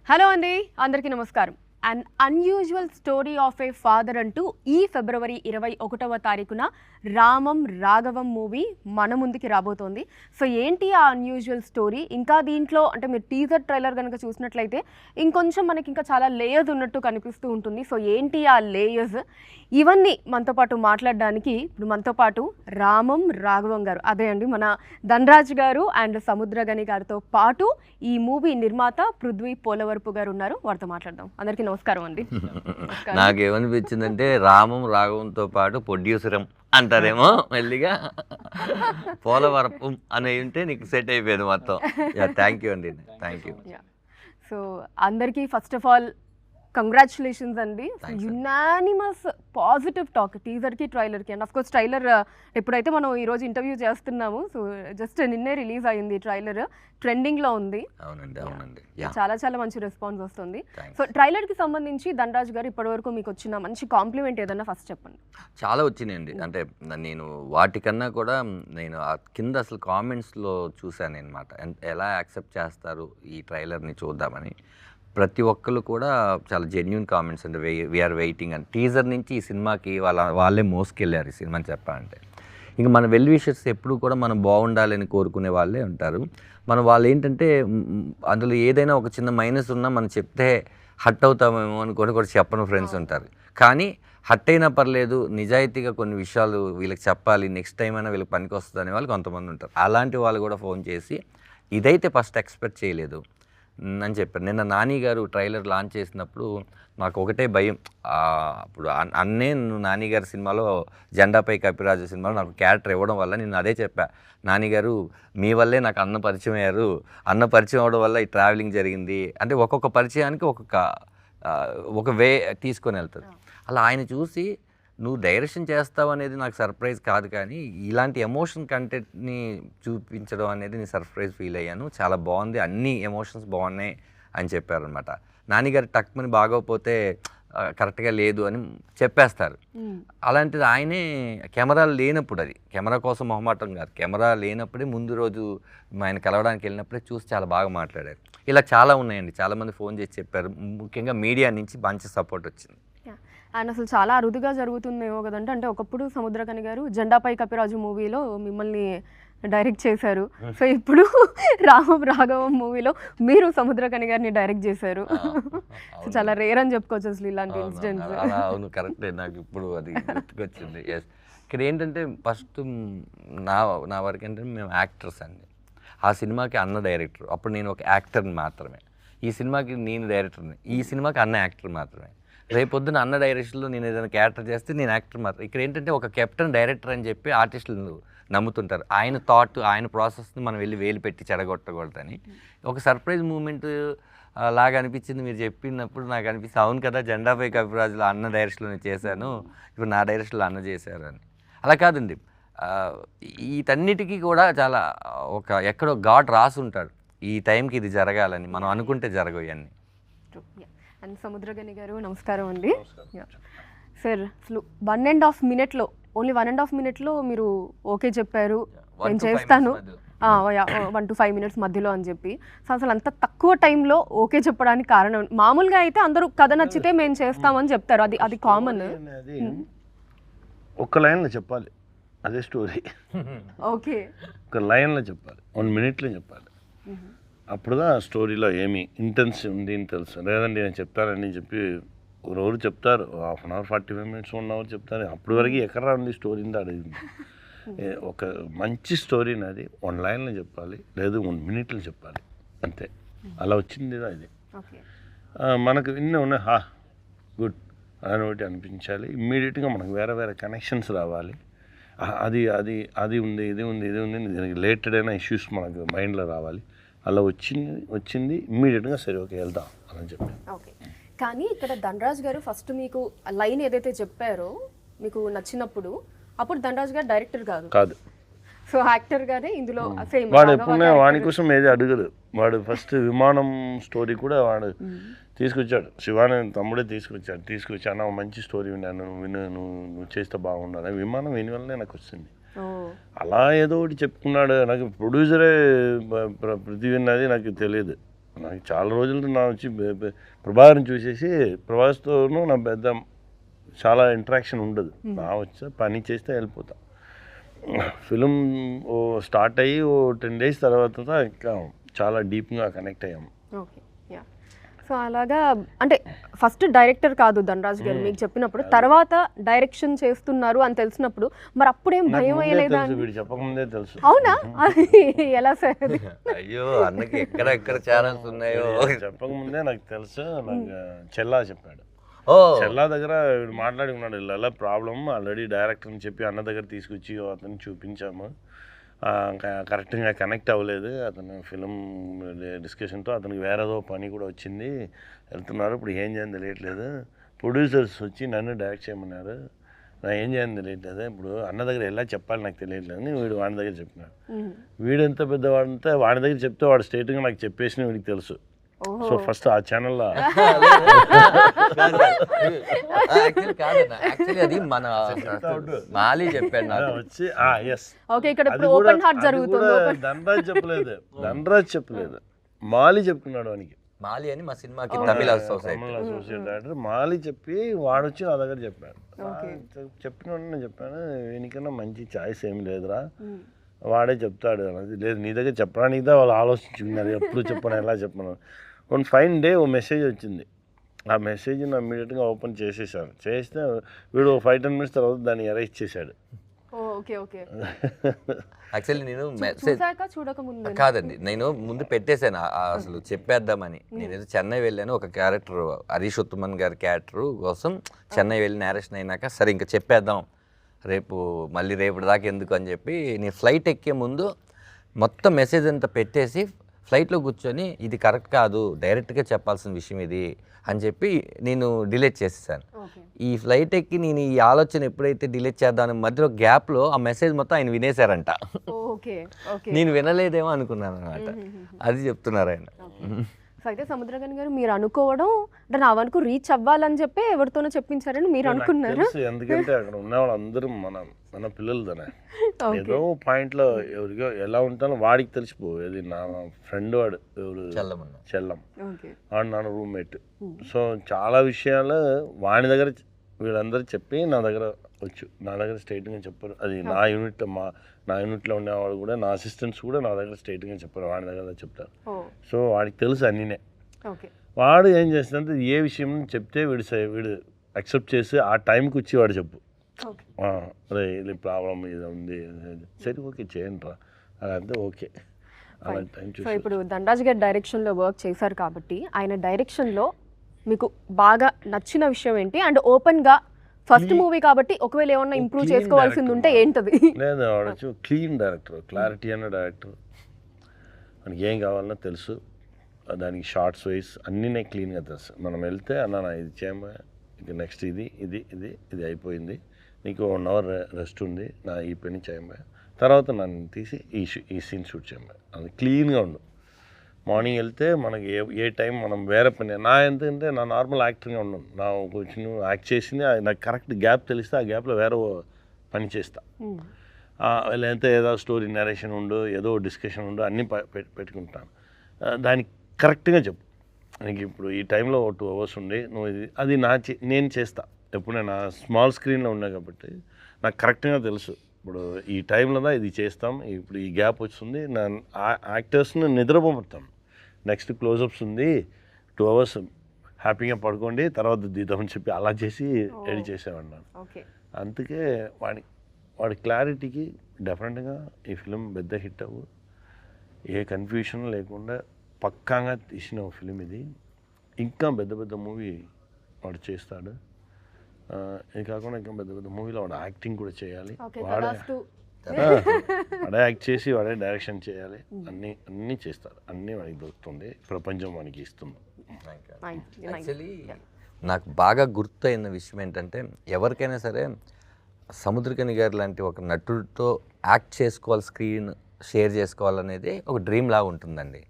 Hello అండి, అందరికీ నమస్కారం. An unusual story of a father అంటూ ఈ ఫిబ్రవరి 21వ తారీఖున రామం రాఘవం మూవీ మన ముందుకి రాబోతోంది. సో ఏంటి ఆ అన్యూజువల్ స్టోరీ? ఇంకా దీంట్లో అంటే మీరు టీజర్ ట్రైలర్ కనుక చూసినట్లయితే ఇంకొంచెం మనకి ఇంకా చాలా లేయర్స్ ఉన్నట్టు కనిపిస్తూ ఉంటుంది. సో ఏంటి ఆ లేయర్స్? ఇవన్నీ మనతో పాటు మాట్లాడడానికి ఇప్పుడు మనతో పాటు రామం రాఘవం గారు, అదే అండి మన ధనరాజ్ గారు అండ్ సముద్రగని గారితో పాటు ఈ మూవీ నిర్మాత పృథ్వీ పోలవరపు గారు ఉన్నారు. వారితో మాట్లాడదాం. అందరికీ నమస్కారం అండి. నాకేమనిపించిందంటే రామం రాఘవంతో పాటు ప్రొడ్యూసరం అంటారేమో మెల్లిగా పోలవరపు అని ఉంటే నీకు సెట్ అయిపోయింది మొత్తం. థ్యాంక్ యూ అండి, థ్యాంక్ యూ. సో అందరికీ ఫస్ట్ ఆఫ్ ఆల్ కంగ్రాచులేషన్స్ అండి. యునానిమస్ పాజిటివ్ టాక్ టీజర్కి ట్రైలర్కి. అండ్ అఫ్కోర్స్ ట్రైలర్ ఎప్పుడైతే మనం ఈరోజు ఇంటర్వ్యూ చేస్తున్నాము, సో జస్ట్ నిన్నే రిలీజ్ అయ్యింది ట్రైలర్, ట్రెండింగ్లో ఉంది. అవునండి, అవునండి, చాలా చాలా మంచి రెస్పాన్స్ వస్తుంది. సో ట్రైలర్కి సంబంధించి ధనరాజ్ గారు ఇప్పటివరకు మీకు వచ్చిన మంచి కాంప్లిమెంట్ ఏదన్నా ఫస్ట్ చెప్పండి. చాలా వచ్చినాయండి. అంటే నేను వాటికన్నా కూడా నేను కింద అసలు కామెంట్స్లో చూశాను అనమాట, ఎలా యాక్సెప్ట్ చేస్తారు ఈ ట్రైలర్ని చూద్దామని. ప్రతి ఒక్కరు కూడా చాలా జెన్యున్ కామెంట్స్ అంటే వీఆర్ వెయిటింగ్ అని. టీజర్ నుంచి ఈ సినిమాకి వాళ్ళే మోసుకెళ్ళారు ఈ సినిమాని చెప్పాలంటే. ఇంకా మన వెల్ విషర్స్ ఎప్పుడు కూడా మనం బాగుండాలని కోరుకునే వాళ్ళే ఉంటారు. వాళ్ళు ఏంటంటే అందులో ఏదైనా ఒక చిన్న మైనస్ ఉన్నా మనం చెప్తే హట్ అవుతామేమో అని కూడా చెప్పని ఫ్రెండ్స్ ఉంటారు. కానీ హట్ అయినా పర్లేదు, నిజాయితీగా కొన్ని విషయాలు వీళ్ళకి చెప్పాలి, నెక్స్ట్ టైం అయినా వీళ్ళకి పనికి వస్తుంది అనే వాళ్ళు కొంతమంది ఉంటారు. అలాంటి వాళ్ళు కూడా ఫోన్ చేసి ఇదైతే ఫస్ట్ ఎక్స్పెక్ట్ చేయలేదు అని చెప్పారు. నిన్న నాని గారు ట్రైలర్ లాంచ్ చేసినప్పుడు నాకు ఒకటే భయం. అప్పుడు నువ్వు నాని గారి సినిమాలో జెండాపై కపిరాజు సినిమాలో నాకు క్యారెక్టర్ ఇవ్వడం వల్ల నేను అదే చెప్పా, నాని గారు మీ వల్లే నాకు అన్న పరిచయం అయ్యారు, అన్న పరిచయం అవ్వడం వల్ల ఈ ట్రావెలింగ్ జరిగింది అంటే ఒక్కొక్క పరిచయానికి ఒక వే తీసుకొని వెళ్తుంది. అలా ఆయన చూసి నువ్వు డైరెక్షన్ చేస్తావు అనేది నాకు సర్ప్రైజ్ కాదు, కానీ ఇలాంటి ఎమోషన్ కంటెంట్ని చూపించడం అనేది నేను సర్ప్రైజ్ ఫీల్ అయ్యాను. చాలా బాగుంది, అన్ని ఎమోషన్స్ బాగున్నాయి అని చెప్పారనమాట. నాన్నగారు టక్మని బాగోకపోతే కరెక్ట్గా లేదు అని చెప్పేస్తారు. అలాంటిది ఆయనే కెమెరా లేనప్పుడు, అది కెమెరా కోసం మొహమాటం కాదు, కెమెరా లేనప్పుడే ముందు రోజు ఆయన కలవడానికి వెళ్ళినప్పుడే చూసి చాలా బాగా మాట్లాడారు. ఇలా చాలా ఉన్నాయండి, చాలామంది ఫోన్ చేసి చెప్పారు. ముఖ్యంగా మీడియా నుంచి మంచి సపోర్ట్ వచ్చింది. అండ్ అసలు చాలా అరుదుగా జరుగుతుందేమో కదంటే, అంటే ఒకప్పుడు సముద్రకని గారు జెండాపై కపిరాజు మూవీలో మిమ్మల్ని డైరెక్ట్ చేశారు. సో ఇప్పుడు రామం రాఘవం మూవీలో మీరు సముద్రకని గారిని డైరెక్ట్ చేశారు. సో చాలా రేర్ అని చెప్పుకోవచ్చు అసలు ఇలాంటి ఇన్సిడెంట్స్. అవును, కరెక్టే. నాకు ఇప్పుడు అది గుర్తుకొచ్చింది. ఎస్, ఇక్కడ ఏంటంటే ఫస్ట్ నా వరకు ఏంటంటే మేము యాక్టర్స్ అండి. ఆ సినిమాకి అన్న డైరెక్టర్, అప్పుడు నేను ఒక యాక్టర్ని మాత్రమే. ఈ సినిమాకి నేను డైరెక్టర్ని, ఈ సినిమాకి అన్న యాక్టర్ మాత్రమే. రేపొద్దున అన్న డైరెక్షన్లో నేను ఏదైనా క్యారెక్టర్ చేస్తే నేను యాక్టర్ మాత్రం. ఇక్కడ ఏంటంటే ఒక కెప్టెన్ డైరెక్టర్ అని చెప్పి ఆర్టిస్టులు నమ్ముతుంటారు. ఆయన థాట్, ఆయన ప్రాసెస్ని మనం వెళ్ళి వేలు పెట్టి చెడగొట్టకూడదని ఒక సర్ప్రైజ్ మూమెంట్ లాగా అనిపించింది. మీరు చెప్పినప్పుడు నాకు అనిపిస్తుంది, అవును కదా, జెండాపై కపిరాజులో అన్న డైరెక్షన్లో చేశాను, ఇప్పుడు నా డైరెక్షన్లో అన్న చేశారు అని. అలా కాదండి, వీటన్నిటికీ కూడా చాలా ఎక్కడో గాడ్ రాసి ఉంటాడు, ఈ టైంకి ఇది జరగాలని. మనం అనుకుంటే జరగవు ఇవన్నీ. అండ్ సముద్రగని గారు నమస్కారం అండి. సార్ అసలు 1.5 మినిట్లో, ఓన్లీ 1.5 మినిట్లో మీరు ఓకే చెప్పారు, నేను చేస్తాను 1 to 5 minutes మధ్యలో అని చెప్పి. సో అసలు అంత తక్కువ టైంలో ఓకే చెప్పడానికి కారణం? మామూలుగా అయితే అందరూ కథ నచ్చితే మేము చేస్తామని చెప్తారు, అది కామన్. ఒక్క లైన్లో చెప్పాలి, అదే స్టోరీ. ఓకే, ఒక లైన్లో చెప్పాలి, 1 minute చెప్పాలి. అప్పుడుగా స్టోరీలో ఏమి ఇంటెన్స్ ఉంది అని తెలుసు. లేదండి నేను చెప్తానని చెప్పి రోజు చెప్తారు, 1 hour 45 minutes 1 hour చెప్తారు. అప్పటి వరకు ఎక్కడ ఉంది స్టోరీ అడిగింది. ఒక మంచి స్టోరీని అది 1 lineలో చెప్పాలి, లేదు 1 minute చెప్పాలి, అంతే. అలా వచ్చింది ఇది. మనకు ఇన్ని ఉన్నాయి, గుడ్ అని ఒకటి అనిపించాలి. ఇమ్మీడియట్గా మనకు వేరే వేరే కనెక్షన్స్ రావాలి. అది ఉంది, ఇది ఉంది, దీనికి రిలేటెడ్ అయిన ఇష్యూస్ మనకు మైండ్లో రావాలి. అలా వచ్చింది ఇమ్మీడియట్గా సరే ఓకే వెళ్దాం అని చెప్పి. ఓకే, కానీ ఇక్కడ ధనరాజ్ గారు ఫస్ట్ మీకు లైన్ ఏదైతే చెప్పారో మీకు నచ్చినప్పుడు, అప్పుడు ధనరాజ్ గారు డైరెక్టర్ కాదు, సో యాక్టర్ గారే ఇందులో సేమ్. వాడు ఎప్పుడైనా వాడి కోసం ఏది అడగదు. వాడు ఫస్ట్ విమానం స్టోరీ కూడా వాడు తీసుకొచ్చాడు, శివాని తమ్ముడే తీసుకొచ్చి అన్న మంచి స్టోరీ విన్నాను, నువ్వు చేస్తే బాగుండాలి. విమానం విని వల్లనే నాకు వచ్చింది. అలా ఏదో ఒకటి చెప్పుకున్నాడు. నాకు ప్రొడ్యూసరే పృథ్వీ విన్నది నాకు తెలియదు. నాకు చాలా రోజులు నా వచ్చి ప్రభాస్ని చూసేసి ప్రభాస్తోనూ నా పెద్ద చాలా ఇంటరాక్షన్ ఉండదు. నా వచ్చి పని చేస్తే వెళ్ళిపోతా. ఫిలిం స్టార్ట్ అయ్యి 10 days తర్వాత ఇంకా చాలా డీప్గా కనెక్ట్ అయ్యాము. Okay, yeah. సో అలాగా అంటే ఫస్ట్ డైరెక్టర్ కాదు ధనరాజ్ గారు మీకు చెప్పినప్పుడు, తర్వాత డైరెక్షన్ చేస్తున్నారు అని తెలిసినప్పుడు మరి అప్పుడేం భయం అయ్యలేదా? వీడు చెప్పకముందే తెలుసు. అవునా? ఎలా సార్? అయ్యో అన్నకి ఎక్కడ ఛానల్స్ ఉన్నాయో చెప్పకముందే నాకు తెలుసు. నాకు చెల్లా చెప్పాడు. చెల్లా దగ్గర వీడు మాట్లాడి ఉన్నాడు, ఇలా ప్రాబ్లం ఆల్రెడీ డైరెక్టర్ అని చెప్పి అన్న దగ్గర తీసుకొచ్చి అతను చూపించాము, కరెక్ట్గా కనెక్ట్ అవ్వలేదు అతను ఫిలిం డిస్కషన్తో. అతనికి వేరేదో పని కూడా వచ్చింది, వెళ్తున్నారు. ఇప్పుడు ఏం చేయాలని తెలియట్లేదు. ప్రొడ్యూసర్స్ వచ్చి నన్ను డైరెక్ట్ చేయమన్నారు, నా ఏం చేయాలని తెలియట్లేదు. ఇప్పుడు అన్న దగ్గర ఎలా చెప్పాలి నాకు తెలియట్లేదు అని వీడు వాడి దగ్గర చెప్పినాడు. వీడు ఎంత పెద్దవాడంటే వాడి దగ్గర చెప్తే వాడు స్ట్రైట్గా నాకు చెప్పేసిన వీడికి తెలుసు. సో ఫస్ట్ ఆ ఛానల్లో అది మన మాలి చెప్పాడు నాకు వచ్చి ధనరాజ్ చెప్పలేదు, మాలి చెప్తున్నాడు వానికి. మాలి అని మా సినిమాకి తమిళ అసోసియేట్ డైరెక్టర్ మాలి చెప్పి వాడు వచ్చి నా దగ్గర చెప్పాడు. చెప్పిన నేను చెప్పాను, వీనికన్నా మంచి ఛాయిస్ ఏమి లేదురా, వాడే చెప్తాడు అన్నది. లేదు నీ దగ్గర చెప్పడానికిదా వాళ్ళు ఆలోచించుకున్నారు, ఎప్పుడు చెప్పను ఎలా చెప్పను. వన్ ఫైన్ డే ఓ మెసేజ్ వచ్చింది. ఆ మెసేజ్ని ఇమ్మీడియట్గా ఓపెన్ చేసేసాను. చేస్తే వీడు 5-10 minutes తర్వాత దాన్ని ఎరైజ్ చేశాడు. యాక్చువల్లీ నేను మెసేజ్ కాదండి, నేను ముందు పెట్టేశాను అసలు చెప్పేద్దామని. నేనైతే చెన్నై వెళ్ళాను, ఒక క్యారెక్టర్ హరీష్ ఉత్తమన్ గారి క్యారెక్టర్ కోసం చెన్నై వెళ్ళి నేరేషన్ అయినాక సరే ఇంకా చెప్పేద్దాం మళ్ళీ రేపటి దాకా ఎందుకు అని చెప్పి నేను ఫ్లైట్ ఎక్కే ముందు మొత్తం మెసేజ్ అంతా పెట్టేసి ఫ్లైట్లో కూర్చొని ఇది కరెక్ట్ కాదు, డైరెక్ట్గా చెప్పాల్సిన విషయం ఇది అని చెప్పి నేను డిలీట్ చేసేసాను. ఈ ఫ్లైట్ ఎక్కి నేను ఈ ఆలోచన ఎప్పుడైతే డిలీట్ చేద్దామని మధ్యలో గ్యాప్లో ఆ మెసేజ్ మొత్తం ఆయన వినేశారంట. నేను వినలేదేమో అనుకున్నాను అనమాట. అది చెప్తున్నారు ఆయన. సో అయితే సముద్రగని గారు మీరు అనుకోవడం అంటే నా వరకు రీచ్ అవ్వాలని చెప్పి ఎవరితోనో చెప్పించారని మీరు అనుకున్నారు. ఎందుకంటే అక్కడ ఉన్న వాళ్ళందరూ మన పిల్లలు దానే ఏదో పాయింట్లో ఎవరికో ఎలా ఉంటానో వాడికి తెలిసిపోయేది. నా ఫ్రెండ్ వాడు ఎవరు చెల్లం, వాడు నా రూమ్మేట్. సో చాలా విషయాలు వాడి దగ్గర వీళ్ళందరూ చెప్పి నా దగ్గర నా దగ్గర స్ట్రైట్గా చెప్పారు. అది నా యూనిట్లో ఉండేవాడు కూడా, నా అసిస్టెంట్స్ కూడా నా దగ్గర స్ట్రైట్గా చెప్పారు, వాడి దగ్గర చెప్తారు. సో వాడికి తెలుసు అన్నీనే. వాడు ఏం చేస్తుందంటే ఏ విషయం చెప్తే వీడు అక్సెప్ట్ చేసి ఆ టైంకి వచ్చి వాడు చెప్పు, అదే ఇది ప్రాబ్లం ఇది ఉంది, సరే ఓకే చేయండి రా అదంతా ఓకే. సో ఇప్పుడు ధనరాజ్ గారి డైరెక్షన్లో వర్క్ చేశారు కాబట్టి ఆయన డైరెక్షన్లో మీకు బాగా నచ్చిన విషయం ఏంటి? అండ్ ఓపెన్గా ఫస్ట్ మూవీ కాబట్టి ఒకవేళ ఏమన్నా ఇంప్రూవ్ చేసుకోవాల్సింది ఉంటే ఏంటది? లేదు వాడచ్చు క్లీన్ డైరెక్టర్, క్లారిటీ అన్న డైరెక్టర్. మనకి ఏం కావాలన్నా తెలుసు, దానికి షార్ట్స్ వైజ్ అన్నీ క్లీన్గా తెలుసు. మనం వెళ్తే అన్న ఇది చేయమా, ఇక నెక్స్ట్ ఇది అయిపోయింది, నీకు 1 hour రెస్ట్ ఉంది, నా ఈ పని చేయమా, తర్వాత నన్ను తీసి ఈ సీన్ షూట్ చేయమా. అది క్లీన్గా ఉండు. మార్నింగ్ వెళ్తే మనకి ఏ టైం మనం వేరే పని నా ఎంతంటే నా నార్మల్ యాక్టర్గా ఉండను. నా కొంచెం యాక్ట్ చేసింది నాకు కరెక్ట్ గ్యాప్ తెలిస్తే ఆ గ్యాప్లో వేరే పని చేస్తా. లేదంటే ఏదో స్టోరీ నరేషన్ ఉండు, ఏదో డిస్కషన్ ఉండు, అన్నీ పెట్టుకుంటాను. దానికి కరెక్ట్గా చెప్పు, నీకు ఇప్పుడు ఈ టైంలో 2 hours ఉండి నువ్వు అది నేను చేస్తా. ఎప్పుడు నేను స్మాల్ స్క్రీన్లో ఉన్నా కాబట్టి నాకు కరెక్ట్గా తెలుసు, ఇప్పుడు ఈ టైంలో ఇది చేస్తాం, ఇప్పుడు ఈ గ్యాప్ వస్తుంది, నా యాక్టర్స్ని నిద్రపోతాం, నెక్స్ట్ క్లోజప్స్ ఉంది, 2 hours హ్యాపీగా పడుకోండి తర్వాత దిద్దామని చెప్పి అలా చేసి రెడీ చేసేవాడినాను. అందుకే వాడి క్లారిటీకి డెఫినెట్గా ఈ ఫిలిం పెద్ద హిట్ అవ్వు, ఏ కన్ఫ్యూషన్ లేకుండా పక్కాగా తీసిన ఫిలిం ఇది. ఇంకా పెద్ద మూవీ వాడు చేస్తాడు. ఇది కాకుండా ఇంకా పెద్ద మూవీలో వాడు యాక్టింగ్ కూడా చేయాలి, వాడే యాక్ట్ చేసి వాడే డైరెక్షన్ చేయాలి, అన్నీ చేస్తారు, అన్నీ వాడికి దొరుకుతుంది, ప్రపంచం వానికి ఇస్తుంది. యాక్చువల్లీ నాకు బాగా గుర్తయిన విషయం ఏంటంటే ఎవరికైనా సరే సముద్రకని గారు లాంటి ఒక నటుడితో యాక్ట్ చేసుకోవాలి, స్క్రీన్ షేర్ చేసుకోవాలనేది ఒక డ్రీమ్ లాగా ఉంటుందండి.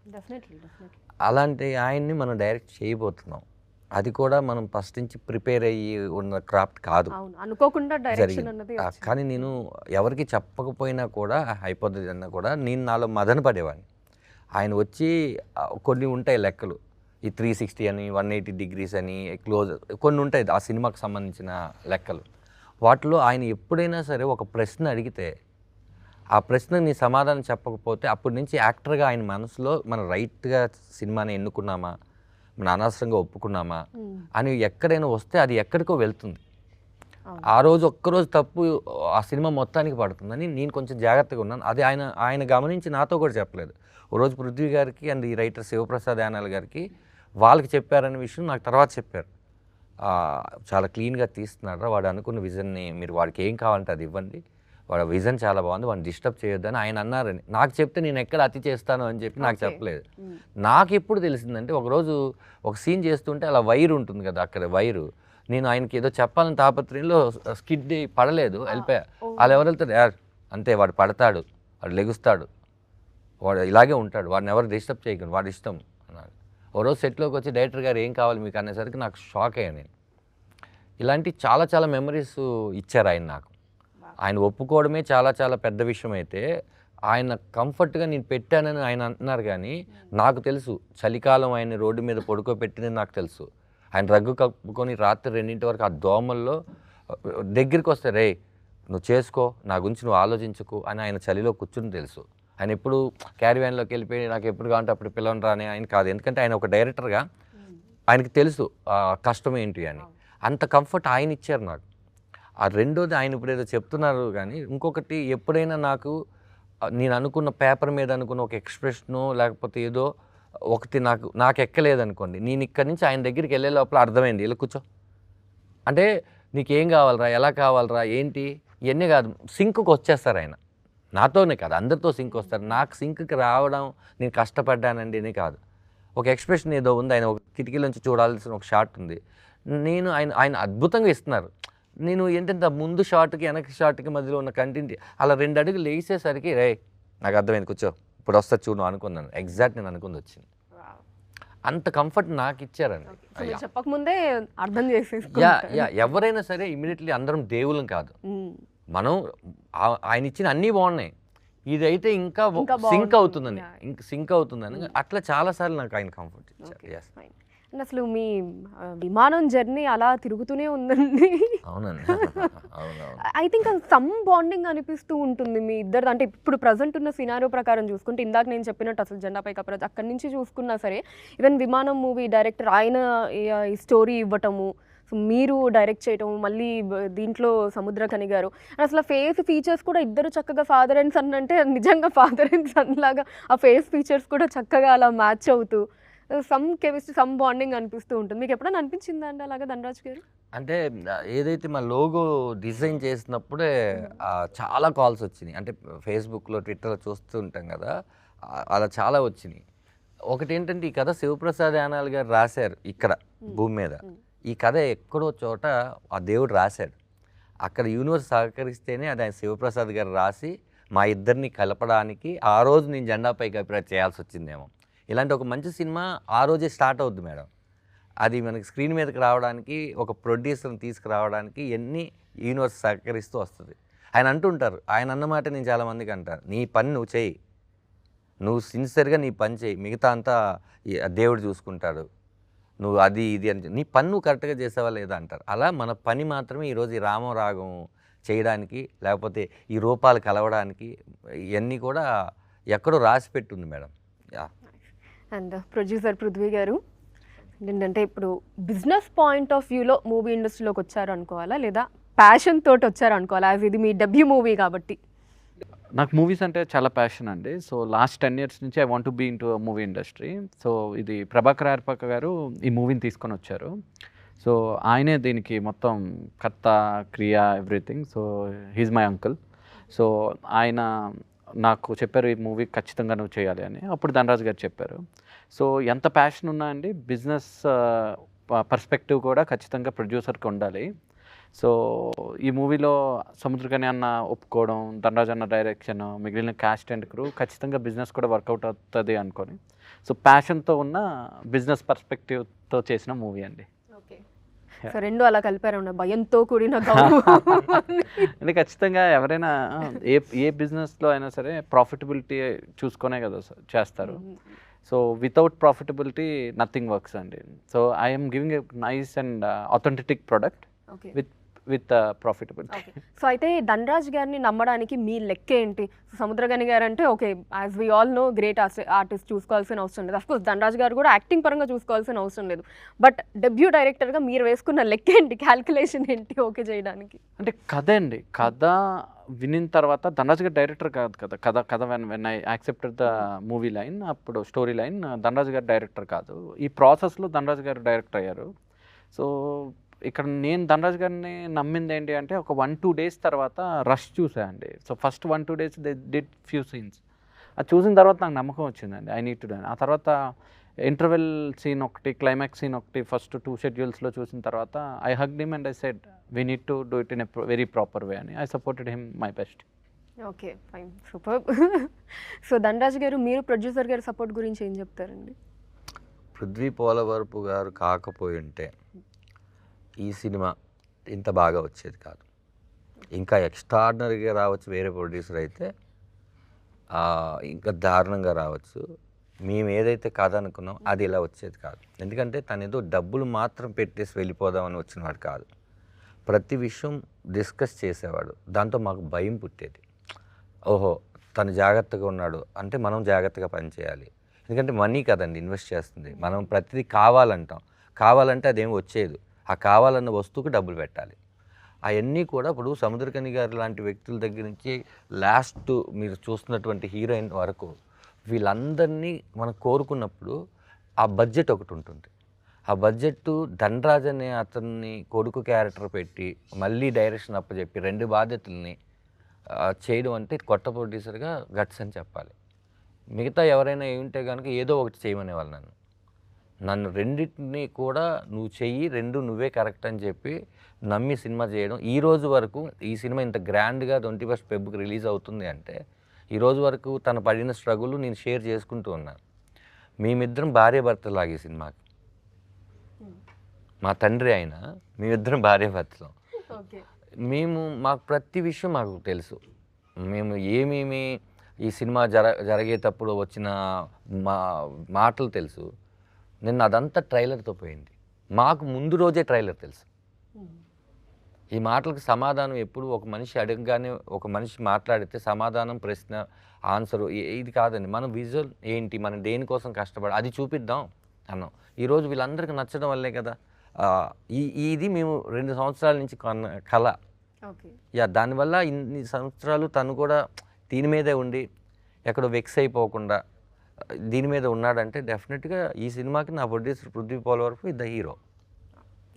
అలాంటి ఆయన్ని మనం డైరెక్ట్ చేయబోతున్నాం. అది కూడా మనం ఫస్ట్ నుంచి ప్రిపేర్ అయ్యి ఉన్న క్రాఫ్ట్ కాదు, అనుకోకుండా జరిగింది. కానీ నేను ఎవరికి చెప్పకపోయినా కూడా అయిపోతుంది అన్నా కూడా నేను నాలో మదన పడేవాడిని. ఆయన వచ్చి కొన్ని ఉంటాయి లెక్కలు, ఈ 360 అని 180 degrees అని క్లోజ్ కొన్ని ఉంటాయి ఆ సినిమాకి సంబంధించిన లెక్కలు. వాటిలో ఆయన ఎప్పుడైనా సరే ఒక ప్రశ్న అడిగితే ఆ ప్రశ్నకు నీ సమాధానం చెప్పకపోతే అప్పటి నుంచి యాక్టర్గా ఆయన మనసులో మనం రైట్గా సినిమాని ఎన్నుకున్నామా, మనం అనవసరంగా ఒప్పుకున్నామా అని ఎక్కడైనా వస్తే అది ఎక్కడికో వెళ్తుంది. ఆ రోజు ఒక్కరోజు తప్పు ఆ సినిమా మొత్తానికి పడుతుందని నేను కొంచెం జాగ్రత్తగా ఉన్నాను. అది ఆయన గమనించి నాతో కూడా చెప్పలేదు. ఓ రోజు పృథ్వీ గారికి అండ్ ఈ రైటర్ శివప్రసాద్ యానాల్ గారికి వాళ్ళకి చెప్పారనే విషయం నాకు తర్వాత చెప్పారు. చాలా క్లీన్గా తీస్తున్నాడు వాడు అనుకున్న విజన్ని, మీరు వాడికి ఏం కావాలంటే అది ఇవ్వండి, వాడు విజన్ చాలా బాగుంది, వాడిని డిస్టర్బ్ చేయొద్దని ఆయన అన్నారని. నాకు చెప్తే నేను ఎక్కడ అతి చేస్తాను అని చెప్పి నాకు చెప్పలేదు. నాకు ఎప్పుడు తెలిసిందంటే ఒకరోజు ఒక సీన్ చేస్తుంటే అలా వైర్ ఉంటుంది కదా, అక్కడ వైరు, నేను ఆయనకి ఏదో చెప్పాలని తాపత్రయంలో స్కిడ్ పడలేదు, వెళ్ళిపోయా. వాళ్ళు ఎవరు వెళ్తారు, అంతే వాడు పడతాడు, వాడు లెగుస్తాడు, వాడు ఇలాగే ఉంటాడు, వాడిని ఎవరు డిస్టర్బ్ చేయకండి, వాడి ఇష్టం అన్నాడు. ఓ రోజు సెట్లోకి వచ్చి డైరెక్టర్ గారు ఏం కావాలి మీకు అనేసరికి నాకు షాక్ అయ్యాను నేను. ఇలాంటి చాలా చాలా మెమరీస్ ఇచ్చారు ఆయన నాకు. ఆయన ఒప్పుకోవడమే చాలా చాలా పెద్ద విషయం అయితే ఆయన కంఫర్ట్గా నేను పెట్టానని ఆయన అంటున్నారు. కానీ నాకు తెలుసు చలికాలం ఆయన రోడ్డు మీద పడుకోబెట్టినది నాకు తెలుసు. ఆయన రగ్గు కప్పుకొని రాత్రి 2 వరకు ఆ దోమల్లో దగ్గరికి వస్తే, రే నువ్వు చేసుకో, నా గురించి నువ్వు ఆలోచించుకో అని ఆయన చలిలో కూర్చుని తెలుసు. ఆయన ఎప్పుడు క్యారీవ్యాన్లోకి వెళ్ళిపోయి నాకు ఎప్పుడు కావాలంటే అప్పుడు పిలవను రాని ఆయన కాదు. ఎందుకంటే ఆయన ఒక డైరెక్టర్గా ఆయనకి తెలుసు కష్టం ఏంటి అని. అంత కంఫర్ట్ ఆయన ఇచ్చారు నాకు. ఆ రెండోది ఆయన ఇప్పుడు ఏదో చెప్తున్నారు. కానీ ఇంకొకటి ఎప్పుడైనా నాకు నేను అనుకున్న పేపర్ మీద అనుకున్న ఒక ఎక్స్ప్రెషను లేకపోతే ఏదో ఒకటి నాకు ఎక్కలేదనుకోండి, నేను ఇక్కడి నుంచి ఆయన దగ్గరికి వెళ్ళే లోపల అర్థమైంది, ఇలా కూర్చో అంటే నీకేం కావాలరా, ఎలా కావాలరా, ఏంటి ఇవన్నీ కాదు, సింక్కి వచ్చేస్తారు ఆయన. నాతోనే కాదు అందరితో సింక్ వస్తారు. నాకు సింక్కి రావడం నేను కష్టపడ్డానండి అని కాదు. ఒక ఎక్స్ప్రెషన్ ఏదో ఉంది, ఆయన ఒక కిటికీలోంచి చూడాల్సిన ఒక షాట్ ఉంది, నేను ఆయన అద్భుతంగా ఇస్తున్నారు. నేను ఏంటంటే ముందు షాట్కి వెనక షాట్కి మధ్యలో ఉన్న కంటెంట్ అలా 2 అడుగులు వేసేసరికి రే నాకు అర్థమైంది కూర్చో ఇప్పుడు వస్తా చూడు అనుకున్నాను. ఎగ్జాక్ట్ నేను అనుకుంది వచ్చింది. అంత కంఫర్ట్ నాకు ఇచ్చారండి. చెప్పకముందే అర్థం చేసేసి ఎవరైనా సరే ఇమీడియట్లీ అందరం దేవులం కాదు. మనం ఆయన ఇచ్చిన అన్నీ బాగున్నాయి, ఇదైతే ఇంకా సింక్ అవుతుందని అట్లా చాలాసార్లు నాకు ఆయన కంఫర్ట్ ఇచ్చారు. అసలు మీ విమానం జర్నీ అలా తిరుగుతూనే ఉందండి. అవునండి. ఐ థింక్ సమ్ బాండింగ్ అనిపిస్తూ ఉంటుంది మీ ఇద్దరు. అంటే ఇప్పుడు ప్రజెంట్ ఉన్న సినారియో ప్రకారం చూసుకుంటే ఇందాక నేను చెప్పినట్టు అసలు జెండాపై కప్రాజ్ అక్కడి నుంచి చూసుకున్నా సరే, ఈవెన్ విమానం మూవీ డైరెక్టర్ ఆయన ఈ స్టోరీ ఇవ్వటము, సో మీరు డైరెక్ట్ చేయటం, మళ్ళీ దీంట్లో సముద్రకని గారు, అసలు ఫేస్ ఫీచర్స్ కూడా ఇద్దరు చక్కగా ఫాదర్ అండ్ సన్ అంటే నిజంగా ఫాదర్ అండ్ సన్ లాగా ఆ ఫేస్ ఫీచర్స్ కూడా చక్కగా అలా మ్యాచ్ అవుతూ సమ్ కెమిస్ట్రీ సమ్ బాండింగ్ అనిపిస్తూ ఉంటుంది. మీకు ఎప్పుడైనా అనిపించిందా అండి అలాగా ధనరాజ్ గారు? అంటే ఏదైతే మా లోగో డిజైన్ చేసినప్పుడే చాలా కాల్స్ వచ్చినాయి. అంటే ఫేస్బుక్లో ట్విట్టర్లో చూస్తూ ఉంటాం కదా, అలా చాలా వచ్చినాయి. ఒకటి ఏంటంటే ఈ కథ శివప్రసాద్ యానాల్ గారు రాశారు ఇక్కడ భూమి మీద. ఈ కథ ఎక్కడో చోట ఆ దేవుడు రాశాడు, అక్కడ యూనివర్స్ సహకరిస్తేనే అది ఆయన శివప్రసాద్ గారు రాసి మా ఇద్దరిని కలపడానికి ఆ రోజు నేను జెండాపై కప్రాజ్ చేయాల్సి వచ్చిందేమో. ఇలాంటి ఒక మంచి సినిమా ఆ రోజే స్టార్ట్ అవుద్ది మేడం. అది మనకి స్క్రీన్ మీదకి రావడానికి ఒక ప్రొడ్యూసర్ని తీసుకురావడానికి ఎన్ని యూనివర్స్ సహకరిస్తూ వస్తుంది. ఆయన అంటుంటారు, ఆయన అన్నమాట నేను చాలామందికి అంటాను, నీ పని నువ్వు చేయి, నువ్వు సిన్సియర్గా నీ పని చేయి, మిగతా అంతా దేవుడు చూసుకుంటాడు, నువ్వు అది ఇది అని నీ పని నువ్వు కరెక్ట్గా చేసావా లేదా అంటారు. అలా మన పని మాత్రమే ఈరోజు ఈ రామరాగం చేయడానికి లేకపోతే ఈ రూపాలు కలవడానికి ఇవన్నీ కూడా ఎక్కడో రాసి పెట్టుంది మేడం. అండ్ ప్రొడ్యూసర్ పృథ్వీ గారు ఏంటంటే ఇప్పుడు బిజినెస్ పాయింట్ ఆఫ్ వ్యూలో మూవీ ఇండస్ట్రీలోకి వచ్చారు అనుకోవాలా, లేదా ప్యాషన్ తోటి వచ్చారు అనుకోవాలా? యాజ్ ఇది మీ డెబ్యూ మూవీ కాబట్టి. నాకు మూవీస్ అంటే చాలా ప్యాషన్ అండి. సో లాస్ట్ 10 years నుంచి I want to be into movie industry. So ఇది ప్రభాకర్ ఆర్పక గారు ఈ మూవీని తీసుకొని వచ్చారు. సో ఆయనే దీనికి మొత్తం కర్త క్రియ everything. So he's my uncle. So ఆయన నాకు చెప్పారు ఈ మూవీ ఖచ్చితంగా నువ్వు చేయాలి అని. అప్పుడు ధనరాజ్ గారు చెప్పారు. సో ఎంత ప్యాషన్ ఉన్నా అండి బిజినెస్ పర్స్పెక్టివ్ కూడా ఖచ్చితంగా ప్రొడ్యూసర్కి ఉండాలి. సో ఈ మూవీలో సముద్రకని అన్న ఒప్పుకోవడం, ధనరాజ్ అన్న డైరెక్షన్, మిగిలిన క్యాస్ట్ అండ్ క్రూ ఖచ్చితంగా బిజినెస్ కూడా వర్కౌట్ అవుతుంది అనుకొని, సో ప్యాషన్తో ఉన్న బిజినెస్ పర్స్పెక్టివ్తో చేసిన మూవీ అండి. ఓకే, సో రెండు అలా కలిపారు భయంతో కూడిన గౌరవం. అంటే ఖచ్చితంగా ఎవరైనా ఏ ఏ బిజినెస్లో అయినా సరే ప్రాఫిటబిలిటీ చూసుకునే కదా చేస్తారు. So without profitability nothing works అండి. So I'm giving a nice and authentic product okay with profitability. So అయితే ధనరాజ్ గారిని నమ్మడానికి మీ లెక్క ఏంటి? సముద్రగని గారు అంటే okay, as we all know great artist, చూసుకోవాల్సిన అవసరం లేదు. అఫ్కోర్స్ ధనరాజ్ గారు కూడా యాక్టింగ్ పరంగా చూసుకోవాల్సిన అవసరం లేదు. బట్ డెబ్యూ డైరెక్టర్గా మీరు వేసుకున్న లెక్క ఏంటి, క్యాల్కులేషన్ ఏంటి ఓకే చేయడానికి? అంటే కథ అండి, కథ వినిన తర్వాత ధనరాజ్ గారు డైరెక్టర్ కాదు కదా, కథ when I accepted the movie line, అప్పుడు స్టోరీ లైన్ ధనరాజ్ గారు డైరెక్టర్ కాదు. ఈ ప్రాసెస్లో ధనరాజ్ గారు డైరెక్టర్ అయ్యారు. సో ఇక్కడ నేను ధనరాజ్ గారిని నమ్మింది ఏంటి అంటే ఒక 1-2 days తర్వాత రష్ చూసా అండి. So first 1-2 days they did few scenes. అది చూసిన తర్వాత నాకు నమ్మకం వచ్చిందండి, ఐ నీడ్ టు డూ. ఆ తర్వాత ఇంటర్వెల్ సీన్ ఒకటి, క్లైమాక్స్ సీన్ ఒకటి ఫస్ట్ 2 schedules చూసిన తర్వాత I hugged him and I said we need to do it in a very proper way అని. I supported him my best. Okay fine, super. So Dhanraj garu, మీరు producer గారి support గురించి ఏం చెప్తారండి? పృథ్వీ పోలవరపు గారు కాకపోయి ఉంటే ఈ సినిమా ఇంత బాగా వచ్చేది కాదు. ఇంకా ఎక్స్ట్రాడినరీగా రావచ్చు వేరే ప్రొడ్యూసర్ అయితే, ఇంకా దారుణంగా రావచ్చు. మేము ఏదైతే కాదనుకున్నాం అది ఇలా వచ్చేది కాదు. ఎందుకంటే తను ఏదో డబ్బులు మాత్రం పెట్టేసి వెళ్ళిపోదామని వచ్చినవాడు కాదు. ప్రతి విషయం డిస్కస్ చేసేవాడు. దాంతో మాకు భయం పుట్టేది. ఓహో, తను జాగ్రత్తగా ఉన్నాడు అంటే మనం జాగ్రత్తగా పనిచేయాలి. ఎందుకంటే మనీ కదండి ఇన్వెస్ట్ చేస్తుంది. మనం ప్రతిదీ కావాలంటాం, కావాలంటే అదేం వచ్చేది. ఆ కావాలన్న వస్తువుకి డబ్బులు పెట్టాలి. అవన్నీ కూడా ఇప్పుడు సముద్రకని గారు లాంటి వ్యక్తుల దగ్గర నుంచి లాస్ట్ మీరు చూస్తున్నటువంటి హీరోయిన్ వరకు వీళ్ళందరినీ మనం కోరుకున్నప్పుడు ఆ బడ్జెట్ ఒకటి ఉంటుంది. ఆ బడ్జెట్ ధనరాజ్ అనే అతన్ని కొడుకు క్యారెక్టర్ పెట్టి మళ్ళీ డైరెక్షన్ అప్పచెప్పి 2 బాధ్యతల్ని చేయడం అంటే కొత్త ప్రొడ్యూసర్గా గట్స్ అని చెప్పాలి. మిగతా ఎవరైనా ఏమింటే కనుక ఏదో ఒకటి చేయమనేవాళ్ళు నన్ను రెండింటిని కూడా నువ్వు చెయ్యి, 2 నువ్వే కరెక్ట్ అని చెప్పి నమ్మి సినిమా చేయడం. ఈ రోజు వరకు ఈ సినిమా ఇంత గ్రాండ్గా 21st February రిలీజ్ అవుతుంది అంటే ఈ రోజు వరకు తను పడిన స్ట్రగుల్ నేను షేర్ చేసుకుంటూ ఉన్నాను. మేమిద్దరం భార్య భర్తలాగే సినిమాకి. మా తండ్రి అయినా మేమిద్దరం భార్య భర్తలం. మాకు ప్రతి విషయం మాకు తెలుసు. మేము ఏమేమి ఈ సినిమా జరిగేటప్పుడు వచ్చిన మాటలు తెలుసు. నిన్న అదంతా ట్రైలర్తో పోయింది. మాకు ముందు రోజే ట్రైలర్ తెలుసు. ఈ మాటలకు సమాధానం ఎప్పుడు ఒక మనిషి అడగగానే ఒక మనిషి మాట్లాడితే సమాధానం, ప్రశ్న, ఆన్సరు ఇది కాదండి. మనం విజువల్ ఏంటి, మనం దేనికోసం కష్టపడి అది చూపిద్దాం అన్నాం. ఈరోజు వీళ్ళందరికీ నచ్చడం వల్లే కదా. ఇది మేము 2 సంవత్సరాల నుంచి కళ. దానివల్ల ఇన్ని సంవత్సరాలు తను కూడా దీని మీదే ఉండి ఎక్కడో వెక్స్ అయిపోకుండా దీని మీద ఉన్నాడంటే డెఫినెట్గా ఈ సినిమాకి నా producer Prithvi Polavarapu the hero.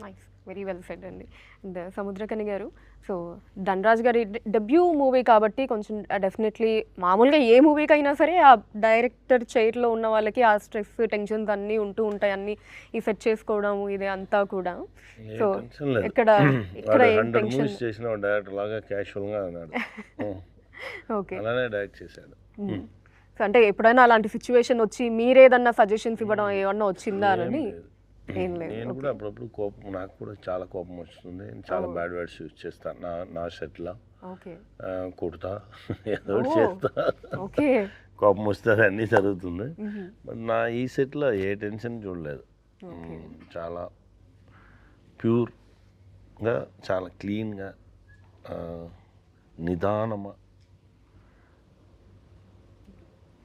Nice, very well said అండి. అండ్ సముద్రకని గారు, సో ధనరాజ్ గారి డెబ్యూ మూవీ కాబట్టి కొంచెం డెఫినెట్లీ మామూలుగా ఏ మూవీకి అయినా సరే ఆ డైరెక్టర్ చైర్లో ఉన్న వాళ్ళకి ఆ స్ట్రెస్, టెన్షన్స్ అన్నీ ఉంటూ ఉంటాయి. అన్నీ ఈ సెట్ చేసుకోవడం ఇది అంతా కూడా. సో ఇక్కడ ఏం టెన్షన్ చేసిన డైరెక్టర్ లాగా క్యాషువల్గా అన్నాడు. ఓకే, అలానే డైరెక్ట్ చేశాడు. సో అంటే ఎప్పుడైనా అలాంటి సిచ్యువేషన్ వచ్చి మీరేదన్నా సజెషన్స్ ఇవ్వడం ఏమన్నా వచ్చిందా అని? ఏం లేదు. నేను కూడా అప్పుడప్పుడు కోపం, నాకు కూడా చాలా కోపం వస్తుంది. చాలా బ్యాడ్ వర్డ్స్ యూజ్ చేస్తాను నా సెట్లో. కుడతా, ఏదో చేస్తా, కోపం వస్తే అన్నీ జరుగుతుంది. నా ఈ సెట్లో ఏ టెన్షన్ చూడలేదు. చాలా ప్యూర్గా, చాలా క్లీన్గా, నిదానమా,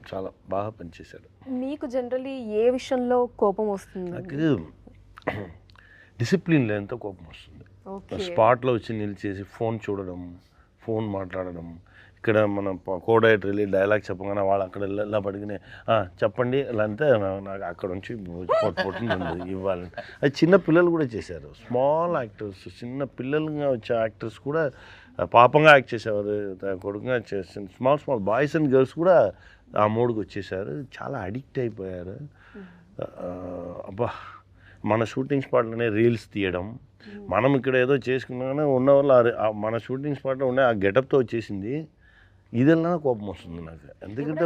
చాలా బాగా పనిచేశాడు. మీకు జనరల్లీ ఏ విషయంలో కోపం వస్తుంది? నాకు డిసిప్లిన్ లేనితో కోపం వస్తుంది. స్పాట్లో వచ్చి నిలిచేసి ఫోన్ చూడడం, ఫోన్ మాట్లాడడం. ఇక్కడ మన కోడైట్ వెళ్ళి డైలాగ్ చెప్పగానే వాళ్ళు అక్కడ ఇలా పడిగినే చెప్పండి ఇలా అంటే నాకు అక్కడ నుంచి పొట్టింది ఇవ్వాలని. అది చిన్న పిల్లలు కూడా చేశారు. స్మాల్ యాక్టర్స్, చిన్న పిల్లలుగా వచ్చే యాక్టర్స్ కూడా పాపంగా యాక్ట్ చేసేవారు, కొడుకుగా చేసిన స్మాల్ బాయ్స్ అండ్ గర్ల్స్ కూడా ఆ మూడుకి వచ్చేసారు. చాలా అడిక్ట్ అయిపోయారు. అబ్బా, మన షూటింగ్ స్పాట్లోనే రీల్స్ తీయడం, మనం ఇక్కడ ఏదో చేసుకున్నాగానే ఉన్న వాళ్ళు మన షూటింగ్ స్పాట్లో ఉండే ఆ గెటప్తో వచ్చేసింది. ఇదన్నా కోపం వస్తుంది నాకు. ఎందుకంటే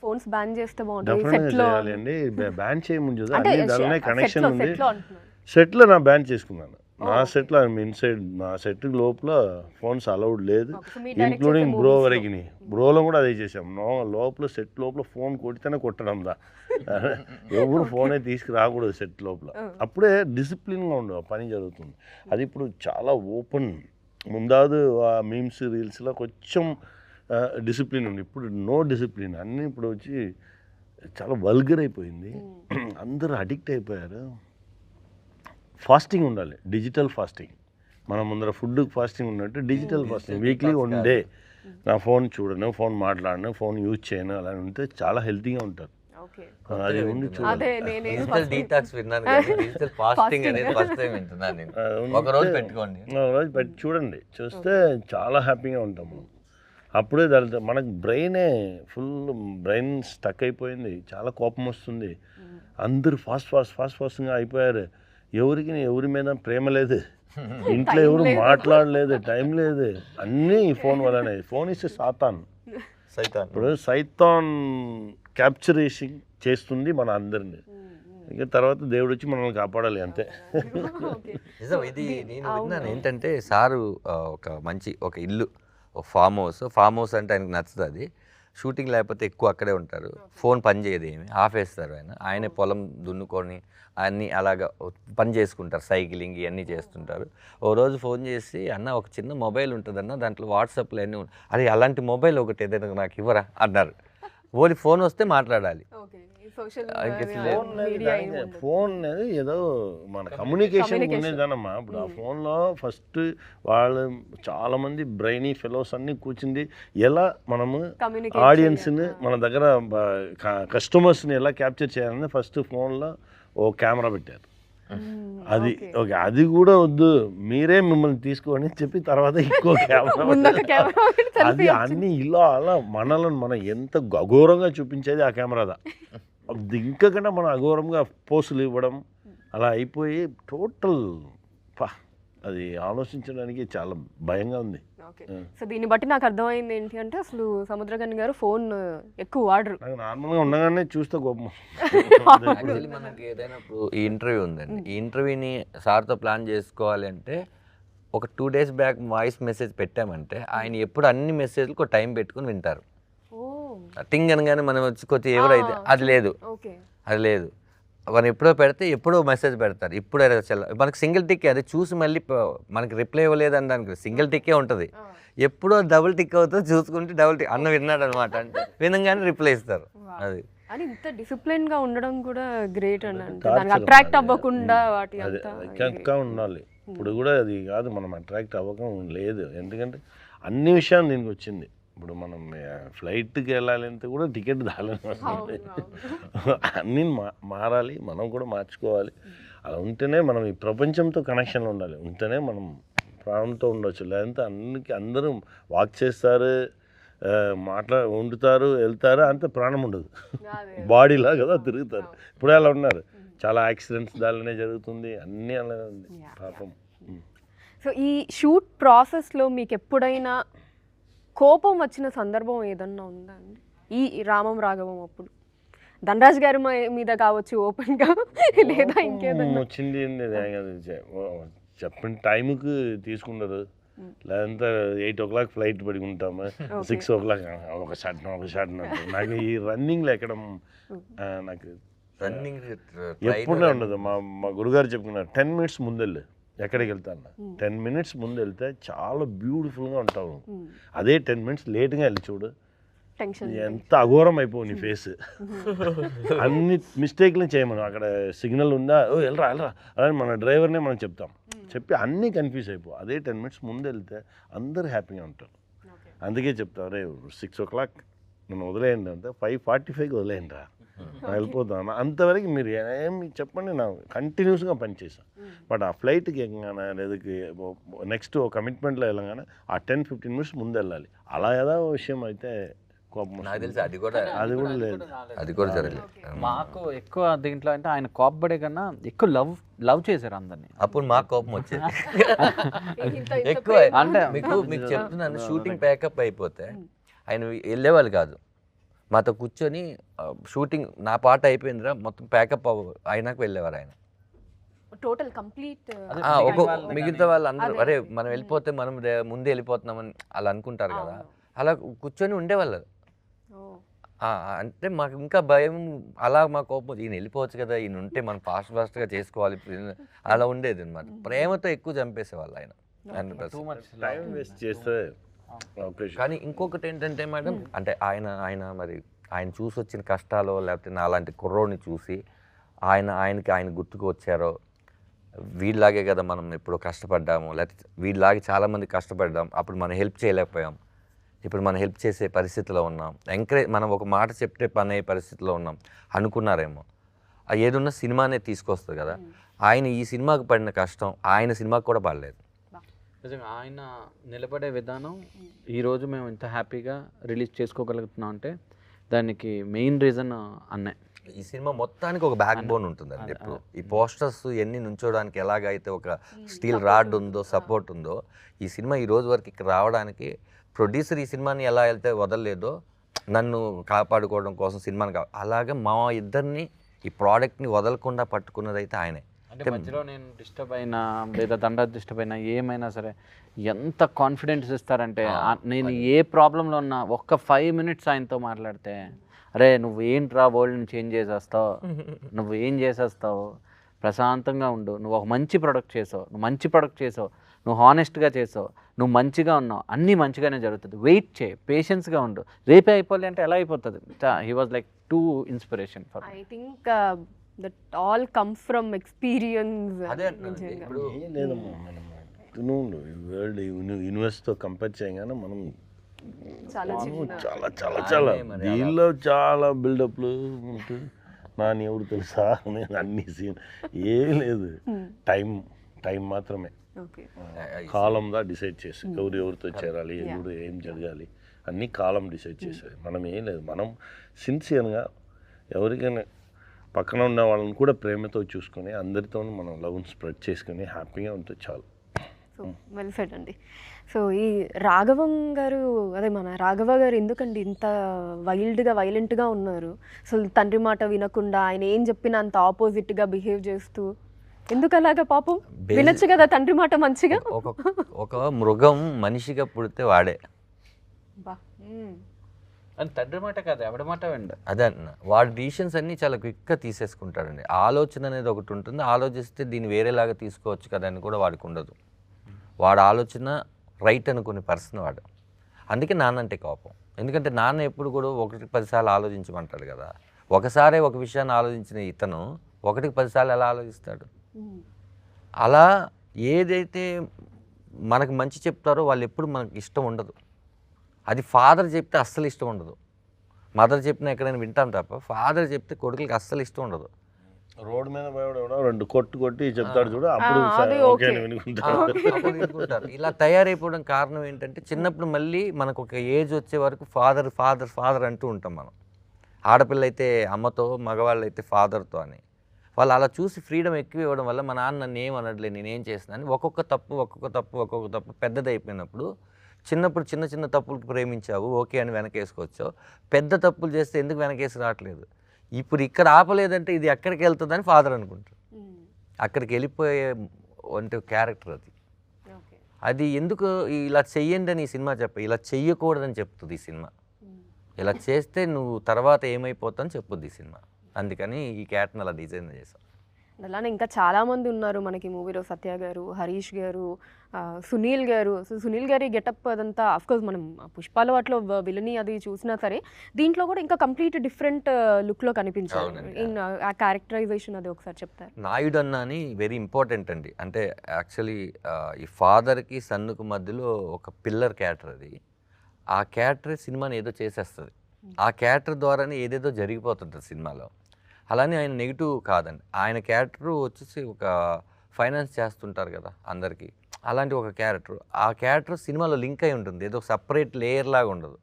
ఫోన్స్ బ్యాన్ చేస్తే డెఫినెట్గా చేయాలి అండి. బ్యాన్ చేయముందు దానిలోనే కనెక్షన్ ఉంది. సెట్లో నా బ్యాన్ చేసుకున్నాను. నా సెట్లో ఇన్సైడ్ నా సెట్ లోపల ఫోన్స్ అలౌడ్ లేదు, ఇంక్లూడింగ్ బ్రో వరకు. బ్రోలో కూడా అదే చేసాం. లోపల సెట్ లోపల ఫోన్ కొడితేనే కొట్టడం దా, ఎవరు ఫోనే తీసుకురాకూడదు సెట్ లోపల. అప్పుడే డిసిప్లిన్గా ఉండవు పని జరుగుతుంది. అది ఇప్పుడు చాలా ఓపెన్. ముందాదు ఆ మీమ్స్ రీల్స్లో కొంచెం డిసిప్లిన్ ఉంది, ఇప్పుడు నో డిసిప్లిన్. అన్నీ ఇప్పుడు వచ్చి చాలా వల్గర్ అయిపోయింది, అందరూ అడిక్ట్ అయిపోయారు. ఫాస్టింగ్ ఉండాలి, డిజిటల్ ఫాస్టింగ్. మన ముందర ఫుడ్ ఫాస్టింగ్ ఉన్నట్టు డిజిటల్ ఫాస్టింగ్. వీక్లీ 1 డే నా ఫోన్ చూడను, ఫోన్ మాట్లాడను, ఫోన్ యూజ్ చేయను, అలా ఉంటే చాలా హెల్తీగా ఉంటారు. అది ఉండి చూడాలి. డిజిటల్ డీటాక్స్ విన్నాను కానీ డిజిటల్ ఫాస్టింగ్ అనేది ఫస్ట్ టైం వింటున్నాను నేను. ఒక రోజు పెట్టుకోండి, ఒక రోజు పెట్టి చూడండి, చూస్తే చాలా హ్యాపీగా ఉంటాము. అప్పుడే దాని మనకు బ్రెయిన్ స్టక్ అయిపోయింది, చాలా కోపం వస్తుంది. అందరూ ఫాస్ట్గా అయిపోయారు. ఎవరి మీద ప్రేమ లేదు, ఇంట్లో ఎవరు మాట్లాడలేదు, టైం లేదు, అన్నీ ఈ ఫోన్ వల్లనే. ఫోన్ ఇస్తే సైతాన్. ఇప్పుడు సైతాన్ క్యాప్చరేషన్ చేస్తుంది మన అందరినీ. ఇంకా తర్వాత దేవుడు వచ్చి మనల్ని కాపాడాలి, అంతే. నిజం. ఇది నేను విన్నాను ఏంటంటే, సారు ఒక ఇల్లు, ఒక ఫామ్ హౌస్ అంటే ఆయనకు నచ్చుతుంది. షూటింగ్ లేకపోతే ఎక్కువ అక్కడే ఉంటారు, ఫోన్ పని చేయదు, ఏమి ఆపేస్తారు. ఆయనే పొలం దున్నుకొని అన్నీ అలాగా పని చేసుకుంటారు, సైక్లింగ్ ఇవన్నీ చేస్తుంటారు. ఓ రోజు ఫోన్ చేసి, అన్న ఒక చిన్న మొబైల్ ఉంటుందన్న, దాంట్లో వాట్సాప్లో అన్నీ అరే అలాంటి మొబైల్ ఒకటి ఏదైనా నాకు ఇవ్వరా అన్నారు. ఓన్లీ ఫోన్ వస్తే మాట్లాడాలి. ఫోన్ అనేది ఏదో మన కమ్యూనికేషన్ ఉండేదన్నమ్మా. ఇప్పుడు ఆ ఫోన్లో ఫస్ట్ వాళ్ళు చాలామంది బ్రెయినీ ఫెలోస్ అన్నీ కూర్చుంది, ఎలా మనము ఆడియన్స్ని మన దగ్గర కస్టమర్స్ని ఎలా క్యాప్చర్ చేయాలని ఫస్ట్ ఫోన్లో ఓ కెమెరా పెట్టారు. అది ఓకే, అది కూడా వద్దు, మీరే మిమ్మల్ని తీసుకోని చెప్పి తర్వాత ఇంకో కెమెరా. అది అన్ని ఇలా అలా మనల్ని మనం ఎంత అఘోరంగా చూపించేది ఆ కెమెరాదా. అది ఇంకకుండా మనం అఘోరంగా పోస్టులు ఇవ్వడం అలా అయిపోయి టోటల్ అది ఆలోచించడానికి చాలా భయంగా ఉంది. సో దీన్ని బట్టి నాకు అర్థమైంది ఏంటి అంటే, అసలు సముద్రగని గారు ఫోన్ ఎక్కువ వాడరు. నార్మల్గా ఉండగానే చూస్తే కోపం. మనకి ఏదైనా ఈ ఇంటర్వ్యూ ఉందండి, ఈ ఇంటర్వ్యూని సార్తో ప్లాన్ చేసుకోవాలి అంటే ఒక 2 days బ్యాక్ వాయిస్ మెసేజ్ పెట్టామంటే ఆయన ఎప్పుడు అన్ని మెసేజ్లకు ఒక టైం పెట్టుకుని వింటారు. టింగ్ అనగానే మనం వచ్చి కొద్దిగా ఎవరైతే అది లేదు, మనం ఎప్పుడో పెడితే ఎప్పుడో మెసేజ్ పెడతారు. ఇప్పుడు మనకి సింగిల్ టిక్, అది చూసి మళ్ళీ మనకి రిప్లై ఇవ్వలేదు అని దానికి సింగిల్ టిక్కే ఉంటుంది. ఎప్పుడో డబుల్ టిక్ అవుతుంది, చూసుకుంటే డబుల్ టిక్ అన్న విన్నాడు అనమాట అంటే వినంగానే రిప్లై ఇస్తారు. అది అని ఇంత డిసిప్లిన్ గా ఉండడం కూడా గ్రేట్ అని అంటే, దానికి అట్రాక్ట్ అవ్వకుండా వాటి అంతా ఉండాలి. ఇప్పుడు కూడా అది కాదు, మనం అట్రాక్ట్ అవ్వకం లేదు. ఎందుకంటే అన్ని విషయాలు దీనికి వచ్చింది. ఇప్పుడు మనం ఫ్లైట్కి వెళ్ళాలంటే కూడా టికెట్ దాలని అన్నీ మారాలి, మనం కూడా మార్చుకోవాలి. అలా ఉంటేనే మనం ఈ ప్రపంచంతో కనెక్షన్లో ఉండాలి, ఉంటేనే మనం ప్రాణంతో ఉండొచ్చు. లేదంటే అందరూ వాక్ చేస్తారు, వండుతారు, వెళ్తారు, అంత ప్రాణం ఉండదు, బాడీలా కదా తిరుగుతారు. ఇప్పుడే అలా ఉన్నారు, చాలా యాక్సిడెంట్స్ దానిలోనే జరుగుతుంది, అన్నీ అలానే ఉంది పాపం. సో ఈ షూట్ ప్రాసెస్లో మీకు ఎప్పుడైనా కోపం వచ్చిన సందర్భం ఏదన్నా ఉందా అండి? ఈ రామం రాఘవం అప్పుడు ధనరాజ్ గారి మీద కావచ్చు ఓపెన్గా, లేదా ఇంకేదన్నా వచ్చింది? చెప్పిన టైంకి తీసుకున్నారు, లేదంటే 8 o'clock ఫ్లైట్ పడి ఉంటాము, 6 o'clock ఒక షాట్ నాకు ఈ రన్నింగ్లో ఎక్కడం నాకు రన్నింగ్ ఎప్పుడే ఉండదు. మా గురుగారు చెప్పుకున్నారు 10 minutes ముందెళ్ళు, ఎక్కడికి వెళ్తాను 10 minutes ముందు వెళ్తే చాలా బ్యూటిఫుల్గా ఉంటావు. అదే 10 minutes లేట్గా వెళ్ళి చూడు, ఎంత అఘోరం అయిపోవు నీ ఫేస్. అన్ని మిస్టేక్లు చేయమను. అక్కడ సిగ్నల్ ఉందా, వెళ్ళరా అని మన డ్రైవర్నే మనం చెప్తాం, చెప్పి అన్నీ కన్ఫ్యూజ్ అయిపో. అదే 10 minutes ముందు వెళ్తే అందరూ హ్యాపీగా ఉంటారు. అందుకే చెప్తాం, రే 6 o'clock నన్ను వదిలేయండి అంటే 5:45కి వదిలేయండి రా, వెళ్ళిపోతాను. అంతవరకు మీరు ఏమి చెప్పండి, నా కంటిన్యూస్గా పనిచేసాను. బట్ ఆ ఫ్లైట్కి ఎక్కగానే లేదా నెక్స్ట్ కమిట్మెంట్లో వెళ్ళగానే ఆ 10-15 minutes ముందు వెళ్ళాలి. అలా ఏదో విషయం అయితే కోపం నాకు తెలిసి అది కూడా లేదు, అది కూడా జరగలేదు. మాకు ఎక్కువ దీంట్లో అంటే ఆయన కోపపడే కన్నా ఎక్కువ లవ్ చేశారు అందరినీ. అప్పుడు మాకు కోపం వచ్చేది ఎక్కువ. అంటే మీకు చెప్తున్నాను, షూటింగ్ ప్యాకప్ అయిపోతే ఆయన వెళ్ళేవాళ్ళు కాదు, మాతో కూర్చొని షూటింగ్ నా పాట అయిపోయిందిరా మొత్తం ప్యాకప్ అయినాక వెళ్ళేవారు ఆయన. టోటల్ కంప్లీట్ మిగతా వాళ్ళు అందరూ అరే మనం వెళ్ళిపోతే మనం ముందే వెళ్ళిపోతున్నామని అలా అనుకుంటారు కదా, అలా కూర్చొని ఉండేవాళ్ళు. అంటే మాకు ఇంకా భయం, అలా మా కోపం ఈయన వెళ్ళిపోవచ్చు కదా, ఈయన ఉంటే మనం ఫాస్ట్గా చేసుకోవాలి అలా ఉండేది అనమాట. ప్రేమతో ఎక్కువ చంపేసేవాళ్ళు ఆయన 100%. టైం వేస్ట్ చేస్తే. కానీ ఇంకొకటి ఏంటంటే మేడం, అంటే ఆయన మరి ఆయన చూసి వచ్చిన కష్టాలు, లేకపోతే నా అలాంటి కుర్రోడిని చూసి ఆయన గుర్తుకు వచ్చారో, వీళ్ళలాగే కదా మనం ఎప్పుడో కష్టపడ్డాము, లేకపోతే వీళ్ళలాగే చాలామంది కష్టపడ్డాం, అప్పుడు మనం హెల్ప్ చేయలేకపోయాం, ఇప్పుడు మనం హెల్ప్ చేసే పరిస్థితిలో ఉన్నాం, మనం ఒక మాట చెప్తే పని అయ్యే పరిస్థితిలో ఉన్నాం అనుకున్నారేమో. ఏదున్నా సినిమానే తీసుకొస్తుంది కదా. ఆయన ఈ సినిమాకి పడిన కష్టం ఆయన సినిమాకి కూడా పడలేదు. నిజంగా ఆయన నిలబడే విధానం ఈరోజు మేము ఇంత హ్యాపీగా రిలీజ్ చేసుకోగలుగుతున్నాం అంటే దానికి మెయిన్ రీజన్ అన్నే. ఈ సినిమా మొత్తానికి ఒక బ్యాక్ బోన్ ఉంటుందండి. ఇప్పుడు ఈ పోస్టర్స్ ఎన్ని నుంచోడానికి ఎలాగైతే ఒక స్టీల్ రాడ్ ఉందో, సపోర్ట్ ఉందో, ఈ సినిమా ఈ రోజు వరకు ఇక్కడ రావడానికి ప్రొడ్యూసర్ ఈ సినిమాని ఎలా అయితే వదలలేదో నన్ను కాపాడుకోవడం కోసం సినిమాని అలాగే మా ఇద్దరిని ఈ ప్రోడక్ట్ని వదలకుండా పట్టుకున్నది అయితే ఆయనే. అంటే మధ్యలో నేను డిస్టర్బ్ అయినా లేదా దండ డిస్టర్బ్ అయినా ఏమైనా సరే ఎంత కాన్ఫిడెన్స్ ఇస్తారంటే, నేను ఏ ప్రాబ్లంలో ఉన్నా ఒక్క 5 minutes ఆయనతో మాట్లాడితే, అరే నువ్వు ఏంట్రా వరల్డ్ని చేంజ్ చేసేస్తావు, నువ్వు ఏం చేసేస్తావు, ప్రశాంతంగా ఉండు, నువ్వు ఒక మంచి ప్రొడక్ట్ చేసావు, నువ్వు హానెస్ట్గా చేసావు, నువ్వు మంచిగా ఉన్నావు, అన్నీ మంచిగానే జరుగుతుంది, వెయిట్ చేయి, పేషెన్స్గా ఉండు, రేపే అయిపోలే అంటే ఎలా అయిపోతుంది. He was like two inspiration for. I think that all comes from experience. ఇప్పుడు లేదమ్మా, మనం వరల్డ్ యూనివర్స్తో కంపేర్ చేయగానే మనం చాలా దీనిలో చాలా బిల్డప్లు ఉంటుంది. నాని ఎవరు తెలుసా, నేను అన్ని సీన్ ఏం లేదు, టైం మాత్రమే, కాలంగా డిసైడ్ చేసి ఎవరితో చేరాలి, ఎవరు ఏం జరగాలి అన్నీ కాలం డిసైడ్ చేసేది. మనం ఏం లేదు, మనం సిన్సియర్గా ఎవరికైనా పక్కన ఉన్న వాళ్ళని కూడా ప్రేమతో చూసుకొని అందరితోనూ మనం లవ్ని స్ప్రెడ్ చేసుకొని హ్యాపీగా ఉంటే చాలు. సో వెల్ సెడ్ అండి. సో ఈ రాఘవం గారు, అదే మన రాఘవ గారు ఎందుకండి ఇంత వైలెంట్గా ఉన్నారు? అసలు తండ్రి మాట వినకుండా ఆయన ఏం చెప్పినా అంత ఆపోజిట్గా బిహేవ్ చేస్తూ ఎందుకు అలాగా? పాపం వినొచ్చు కదా తండ్రి మాట మంచిగా. ఒక మృగం మనిషిగా పుడితే వాడే, అని తండ్రి మాట కాదు ఎవడి మాట వెండి. అదే అన్న, వాడి డిసిషన్స్ అన్నీ చాలా క్విక్గా తీసేసుకుంటాడండి. ఆలోచన అనేది ఒకటి ఉంటుంది, ఆలోచిస్తే దీన్ని వేరేలాగా తీసుకోవచ్చు కదా అని కూడా వాడికి ఉండదు. వాడు ఆలోచన రైట్ అనుకునే పర్సన్ వాడు. అందుకే నాన్న అంటే కోపం. ఎందుకంటే నాన్న ఎప్పుడు కూడా 1-10 సార్లు ఆలోచించమంటాడు కదా. ఒకసారే ఒక విషయాన్ని ఆలోచించిన ఇతను 1-10 సార్లు ఎలా ఆలోచిస్తాడు? అలా ఏదైతే మనకు మంచి చెప్తారో వాళ్ళు ఎప్పుడు మనకు ఇష్టం ఉండదు. అది ఫాదర్ చెప్తే అస్సలు ఇష్టం ఉండదు. మదర్ చెప్పినా ఎక్కడైనా వింటాం తప్ప ఫాదర్ చెప్తే కొడుకులకి అస్సలు ఇష్టం ఉండదు. రోడ్డు మీద పోయాడు 2 కొట్టి చెప్తాడు చూడు, అప్పుడు వినుకుంటారు. ఇలా తయారైపోవడం కారణం ఏంటంటే చిన్నప్పుడు మళ్ళీ మనకు ఒక ఏజ్ వచ్చే వరకు ఫాదర్ అంటూ ఉంటాం మనం. ఆడపిల్ల అయితే అమ్మతో, మగవాళ్ళు అయితే ఫాదర్తో అని. వాళ్ళు అలా చూసి ఫ్రీడమ్ ఎక్కువ ఇవ్వడం వల్ల మా నాన్న నన్ను ఏం అనట్లేదు, నేనేం చేస్తున్నాను ఒక్కొక్క తప్పు పెద్దది అయిపోయినప్పుడు, చిన్నప్పుడు చిన్న తప్పులకు ప్రేమించావు ఓకే అని వెనకేసుకోవచ్చావు, పెద్ద తప్పులు చేస్తే ఎందుకు వెనకేసి రావట్లేదు, ఇప్పుడు ఇక్కడ ఆపలేదంటే ఇది ఎక్కడికి వెళ్తుందని ఫాదర్ అనుకుంటారు. అక్కడికి వెళ్ళిపోయే అంటే క్యారెక్టర్ అది ఎందుకు ఇలా చెయ్యండి అని ఈ సినిమా ఇలా చెయ్యకూడదని చెప్తుంది ఈ సినిమా. ఇలా చేస్తే నువ్వు తర్వాత ఏమైపోతావు చెప్పుద్ది ఈ సినిమా. అందుకని ఈ క్యారెక్టర్ని అలా డిజైన్ చేశాం. అలానే ఇంకా చాలామంది ఉన్నారు మనకి మూవీలో. సత్య గారు, హరీష్ గారు, సునీల్ గారు. సో సునీల్ గారి గెటప్ అదంతా అఫ్కోర్స్ మనం పుష్పాల వాటిలో విలని అది చూసినా సరే దీంట్లో కూడా ఇంకా కంప్లీట్ డిఫరెంట్ లుక్లో కనిపించారు. ఇన్ ఆ క్యారెక్టరైజేషన్ అది ఒకసారి చెప్తారు. నాయుడు అన్న అని వెరీ ఇంపార్టెంట్ అండి. అంటే యాక్చువల్లీ ఈ ఫాదర్కి సన్నుకు మధ్యలో ఒక పిల్లర్ క్యారెక్టర్ అది. ఆ క్యారెక్టర్ సినిమాని ఏదో చేసేస్తుంది. ఆ క్యారెక్టర్ ద్వారానే ఏదేదో జరిగిపోతుంటుంది సినిమాలో. అలానే ఆయన నెగిటివ్ కాదండి. ఆయన క్యారెక్టర్ వచ్చేసి ఒక ఫైనాన్స్ చేస్తుంటారు కదా అందరికీ, అలాంటి ఒక క్యారెక్టర్. ఆ క్యారెక్టర్ సినిమాలో లింక్ అయి ఉంటుంది, ఏదో సపరేట్ లేయర్ లాగా ఉండదు.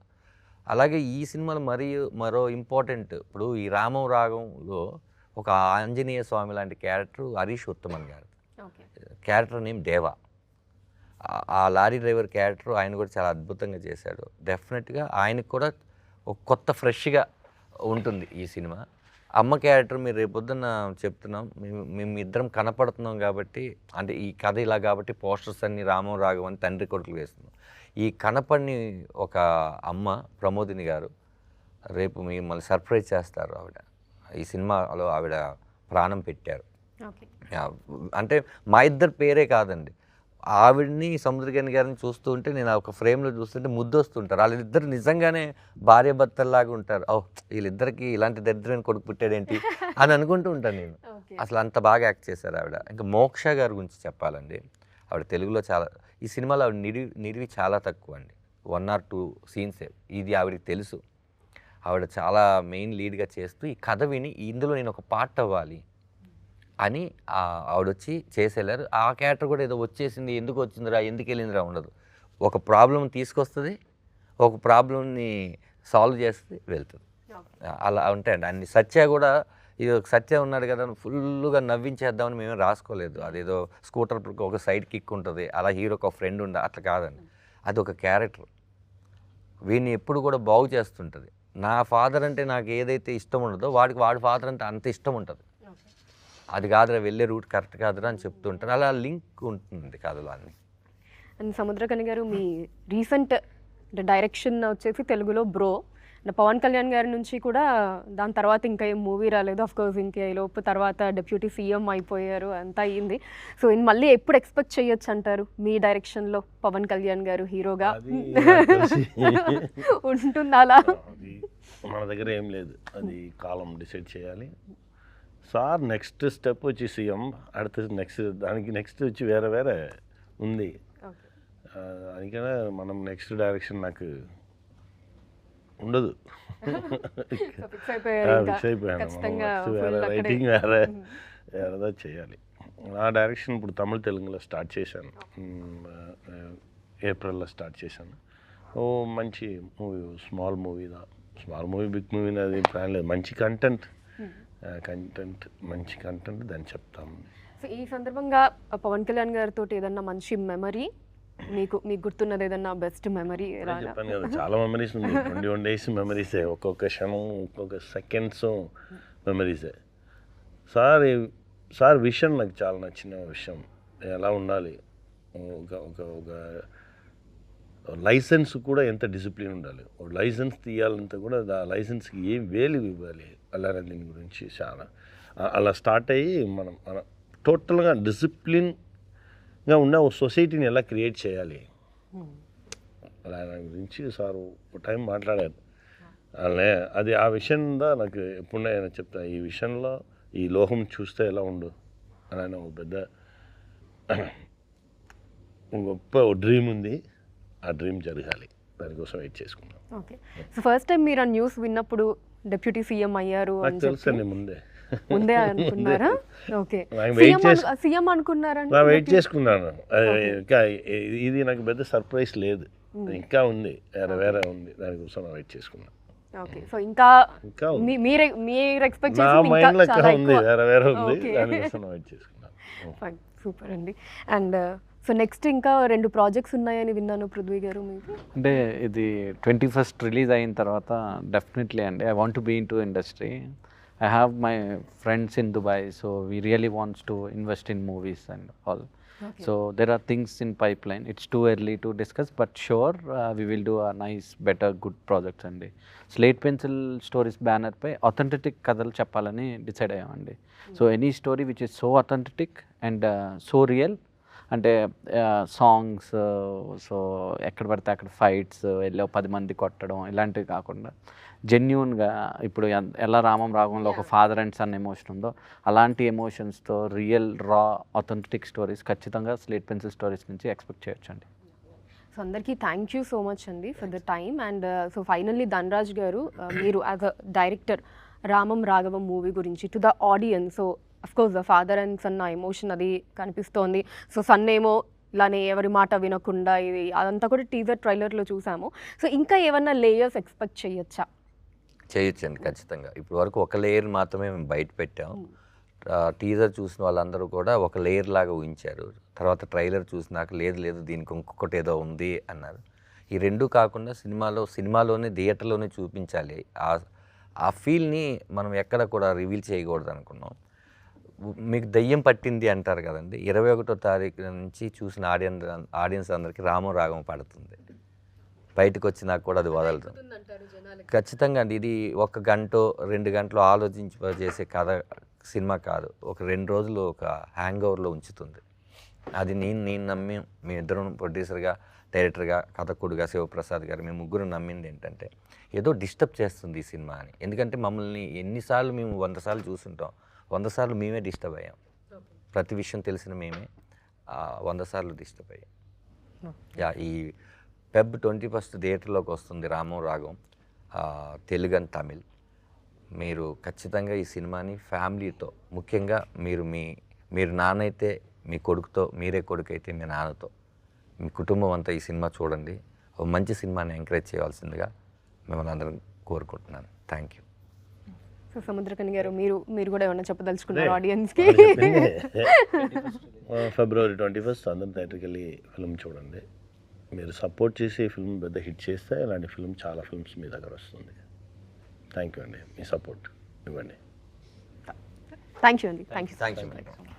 అలాగే ఈ సినిమాలో మరో ఇంపార్టెంట్, ఇప్పుడు ఈ రామం రాగంలో ఒక ఆంజనేయ స్వామి లాంటి క్యారెక్టర్ హరీష్ ఉత్తమన్ గారు. క్యారెక్టర్ నేమ్ దేవా. ఆ లారీ డ్రైవర్ క్యారెక్టర్ ఆయన కూడా చాలా అద్భుతంగా చేశాడు. డెఫినెట్గా ఆయనకు కూడా ఒక కొత్త ఫ్రెష్గా ఉంటుంది ఈ సినిమా. అమ్మ క్యారెక్టర్ మీరు రేపొద్దున చెప్తున్నాం, మేము ఇద్దరం కనపడుతున్నాం కాబట్టి, అంటే ఈ కథ ఇలా కాబట్టి పోస్టర్స్ అన్ని రామం రాఘవం అని తండ్రి కొడుకులు వేస్తున్నాం. ఈ కనపడిని ఒక అమ్మ ప్రమోదిని గారు రేపు మిమ్మల్ని సర్ప్రైజ్ చేస్తారు. ఆవిడ ఈ సినిమాలో ఆవిడ ప్రాణం పెట్టారు. అంటే మా ఇద్దరు పేరే కాదండి, ఆవిడ్ని సముద్రగని గారిని చూస్తూ ఉంటే నేను ఒక ఫ్రేమ్లో చూస్తుంటే ముద్దు వస్తుంటారు. వాళ్ళిద్దరు నిజంగానే భార్య భర్తల్లాగా ఉంటారు. ఓ వీళ్ళిద్దరికి ఇలాంటి దరిద్రమైన కొడుకు పుట్టాడేంటి అని అనుకుంటూ ఉంటాను నేను. అసలు అంత బాగా యాక్ట్ చేశారు ఆవిడ. ఇంకా మోక్ష గారి గురించి చెప్పాలండి, ఆవిడ తెలుగులో చాలా, ఈ సినిమాలో ఆవిడ నిడివి చాలా తక్కువ అండి, 1 or 2 సీన్సే. ఇది ఆవిడకి తెలుసు. ఆవిడ చాలా మెయిన్ లీడ్గా చేస్తూ ఈ కథ విని ఇందులో నేను ఒక పార్ట్ అవ్వాలి అని ఆవిడొచ్చి చేసేళ్ళారు. ఆ క్యారెక్టర్ కూడా ఏదో వచ్చేసింది, ఎందుకు వచ్చిందిరా ఎందుకు వెళ్ళిందిరా ఉండదు. ఒక ప్రాబ్లం తీసుకొస్తుంది, ఒక ప్రాబ్లంని సాల్వ్ చేస్తుంది, వెళ్తుంది. అలా ఉంటాయండి అన్ని. సత్య కూడా ఇది ఒక సత్య ఉన్నాడు కదా ఫుల్గా నవ్వించేద్దామని మేమే రాసుకోలేదు. అదేదో స్కూటర్ ఒక సైడ్ కిక్ ఉంటుంది, అలా హీరోకి ఒక ఫ్రెండ్ ఉండ, అట్లా కాదండి. అది ఒక క్యారెక్టర్, వీడిని ఎప్పుడు కూడా బాగు చేస్తుంటుంది. నా ఫాదర్ అంటే నాకు ఏదైతే ఇష్టం ఉండదో వాడికి వాడి ఫాదర్ అంటే అంత ఇష్టం ఉంటుంది. అది కాదురా వెళ్ళే రూట్ కరెక్ట్ కాదురా అని చెప్తుంటారు. అలా లింక్ ఉంటుంది కథలో అన్ని. అండ్ సముద్రకని గారు, మీ రీసెంట్ డైరెక్షన్ వచ్చేసి తెలుగులో బ్రో, పవన్ కళ్యాణ్ గారి నుంచి కూడా దాని తర్వాత ఇంకా ఏం మూవీ రాలేదు. అఫ్కోర్స్ ఇంకా లోపు తర్వాత డిప్యూటీ సీఎం అయిపోయారు, అంతా అయ్యింది. సో మళ్ళీ ఎప్పుడు ఎక్స్పెక్ట్ చేయొచ్చు అంటారు మీ డైరెక్షన్లో పవన్ కళ్యాణ్ గారు హీరోగా ఉంటుంది? అలా మన దగ్గర ఏం లేదు, అది కాలం డిసైడ్ చేయాలి. సార్ నెక్స్ట్ స్టెప్ వచ్చి సీఎం, దానికి నెక్స్ట్ వచ్చి వేరే ఉంది. అందుకనే మనం నెక్స్ట్ డైరెక్షన్ నాకు ఉండదు. ఫిక్స్ అయిపోయాను. రైటింగ్ వేరేదా చేయాలి. ఆ డైరెక్షన్ ఇప్పుడు తమిళ తెలుగులో స్టార్ట్ చేశాను, ఏప్రిల్లో స్టార్ట్ చేశాను. మంచి movie, small movie big movie అది ప్లాన్ లేదు. మంచి కంటెంట్ మంచి కంటెంట్ దాన్ని చెప్తాము. సో ఈ సందర్భంగా పవన్ కళ్యాణ్ గారితో ఏదన్నా మంచి మెమరీ మీకు గుర్తున్నది, ఏదన్నా బెస్ట్ మెమరీ? చెప్పాను కదా చాలా మెమరీస్ ఉంది, 21 days మెమరీసే, ఒక్కొక్క క్షణం ఒక్కొక్క సెకండ్స్ మెమరీసే. సార్ విషయం నాకు చాలా నచ్చిన విషయం, ఎలా ఉండాలి, ఒక లైసెన్స్ కూడా ఎంత డిసిప్లిన్ ఉండాలి, ఒక లైసెన్స్ తీయాలంటే కూడా ఆ లైసెన్స్కి ఏం వేలు ఇవ్వాలి, అలానే దీని గురించి చాలా అలా స్టార్ట్ అయ్యి మనం టోటల్గా డిసిప్లిన్గా ఉన్న ఒక సొసైటీని ఎలా క్రియేట్ చేయాలి అలా గురించి సార్ ఒక టైం మాట్లాడారు. అలానే అది ఆ విషయంలో నాకు ఎప్పుడైనా చెప్తా, ఈ విషయంలో ఈ లోహం చూస్తే ఎలా ఉండు అలానే ఒక పెద్ద గొప్ప డ్రీమ్ ఉంది, ఆ డ్రీమ్ జరగాలి, దానికోసం వెయిట్ చేసుకున్నాం. ఓకే. సో ఫస్ట్ టైం మీరు ఆ న్యూస్ విన్నప్పుడు డిప్యూటీ సీఎం అయ్యారు నాకు తెలుసండి ముందే అనుకున్నారా? ఓకే, సీఎం అనుకున్నారా? వెయిట్ చేసుకున్నాను. ఇది నాకు పెద్ద సర్ప్రైజ్ లేదు, ఇంకా ఉంది, వేరే ఉంది, దానికోసం వెయిట్ చేసుకున్నాను. ఓకే. సో ఇంకా మీరు ఎక్స్పెక్ట్ చేసిన మైండ్ లెక్క ఉంది, వేరే ఉంది, దానికోసం వెయిట్ చేసుకున్నాను. సూపర్ అండి. అండ్ సో నెక్స్ట్ ఇంకా 2 ప్రాజెక్ట్స్ ఉన్నాయని విన్నాను పృథ్వీ గారు, మీకు? అంటే ఇది 21st రిలీజ్ అయిన తర్వాత డెఫినెట్లీ అండి I want to be into industry. I have my friends in Dubai, so we really wants to invest in movies and all. Okay. So there are things in pipeline. It's too early to discuss, but sure, we will do a nice, better, good projects అండి. Slate Pencil Stories banner పై authentic కథలు చెప్పాలని decide అయ్యామండి. So any story which is so authentic and so real, అంటే songs, so ఎక్కడ పడితే అక్కడ fights, వెళ్ళో 10 మంది కొట్టడం ఇలాంటివి కాకుండా జెన్యూన్గా ఇప్పుడు ఎలా రామం రాగంలో ఒక ఫాదర్ అండ్ సన్ ఎమోషన్ ఉందో అలాంటి ఎమోషన్స్తో రియల్ రా అథెంటిక్ స్టోరీస్ ఖచ్చితంగా స్లేట్ పెన్సిల్ స్టోరీస్ నుంచి ఎక్స్పెక్ట్ చేయొచ్చు అండి. సో అందరికీ థ్యాంక్ యూ సో మచ్ అండి for the time. And so finally Dhanraj garu, మీరు as a director Ramam Raghavam movie గురించి to the audience, so of course the father and son emotion అది కనిపిస్తోంది. సో సన్ ఏమో ఇలానే ఎవరి మాట వినకుండా, ఇది అదంతా కూడా టీజర్ ట్రైలర్లో చూసాము. సో ఇంకా ఏమన్నా లేయర్స్ ఎక్స్పెక్ట్ చేయొచ్చా? చేయొచ్చండి ఖచ్చితంగా. ఇప్పుడు వరకు ఒక లేయర్ మాత్రమే మేము బయట పెట్టాం. టీజర్ చూసిన వాళ్ళందరూ కూడా ఒక లేయర్ లాగా ఊహించారు. తర్వాత ట్రైలర్ చూసినాక లేదు దీనికి ఇంకొకటి ఏదో ఉంది అన్నారు. ఈ 2 కాకుండా సినిమాలోనే థియేటర్లోనే చూపించాలి, ఆ ఫీల్ని మనం ఎక్కడ కూడా రివీల్ చేయకూడదు అనుకున్నాం. మీకు దయ్యం పట్టింది అంటారు కదండి, 21వ తారీఖు నుంచి చూసిన ఆడియన్స్ అందరికీ రామం రాగం పడుతుంది. బయటకు వచ్చినాక కూడా అది వదలదు. ఖచ్చితంగా అండి, ఇది 1 గంట 2 గంటలు ఆలోచించి చేసే కథ సినిమా కాదు. ఒక 2 రోజులు ఒక హ్యాంగ్ ఓవర్లో ఉంచుతుంది. అది నేను నమ్మి, మీ ఇద్దరం ప్రొడ్యూసర్గా, డైరెక్టర్గా, కథకుడుగా శివప్రసాద్ గారు మేము ముగ్గురు నమ్మింది ఏంటంటే ఏదో డిస్టర్బ్ చేస్తుంది ఈ సినిమా అని. ఎందుకంటే మమ్మల్ని ఎన్నిసార్లు మేము 100 సార్లు చూసుంటాం, 100 సార్లు మేమే డిస్టర్బ్ అయ్యాం. ప్రతి విషయం తెలిసిన మేమే 100 సార్లు డిస్టర్బ్ అయ్యాం. ఈ ఫెబ్ 21 థియేటర్లోకి వస్తుంది రామం రాగం, తెలుగు అండ్ తమిళ్. మీరు ఖచ్చితంగా ఈ సినిమాని ఫ్యామిలీతో, ముఖ్యంగా మీరు నాన్న అయితే మీ కొడుకుతో, మీరే కొడుకు అయితే మీ నాన్నతో, మీ కుటుంబం అంతా ఈ సినిమా చూడండి. ఒక మంచి సినిమాని ఎంకరేజ్ చేయవలసిందిగా మిమ్మల్ని అందరం కోరుకుంటున్నాను. Thank you. సో సముద్రకని గారు, మీరు కూడా ఏమన్నా చెప్పదలుచుకున్నారు ఆడియన్స్కి? ఫిబ్రవరి 21 అందరం థియేటర్కి వెళ్ళి ఫిల్మ్ చూడండి. మీరు సపోర్ట్ చేసి ఈ ఫిల్మ్ పెద్ద హిట్ చేస్తే ఇలాంటి ఫిల్మ్ చాలా ఫిల్మ్స్ మీ దగ్గర వస్తుంది. థ్యాంక్ యూ అండి, మీ సపోర్ట్ ఇవ్వండి. థ్యాంక్ యూ అండి. Thank you. Thank you.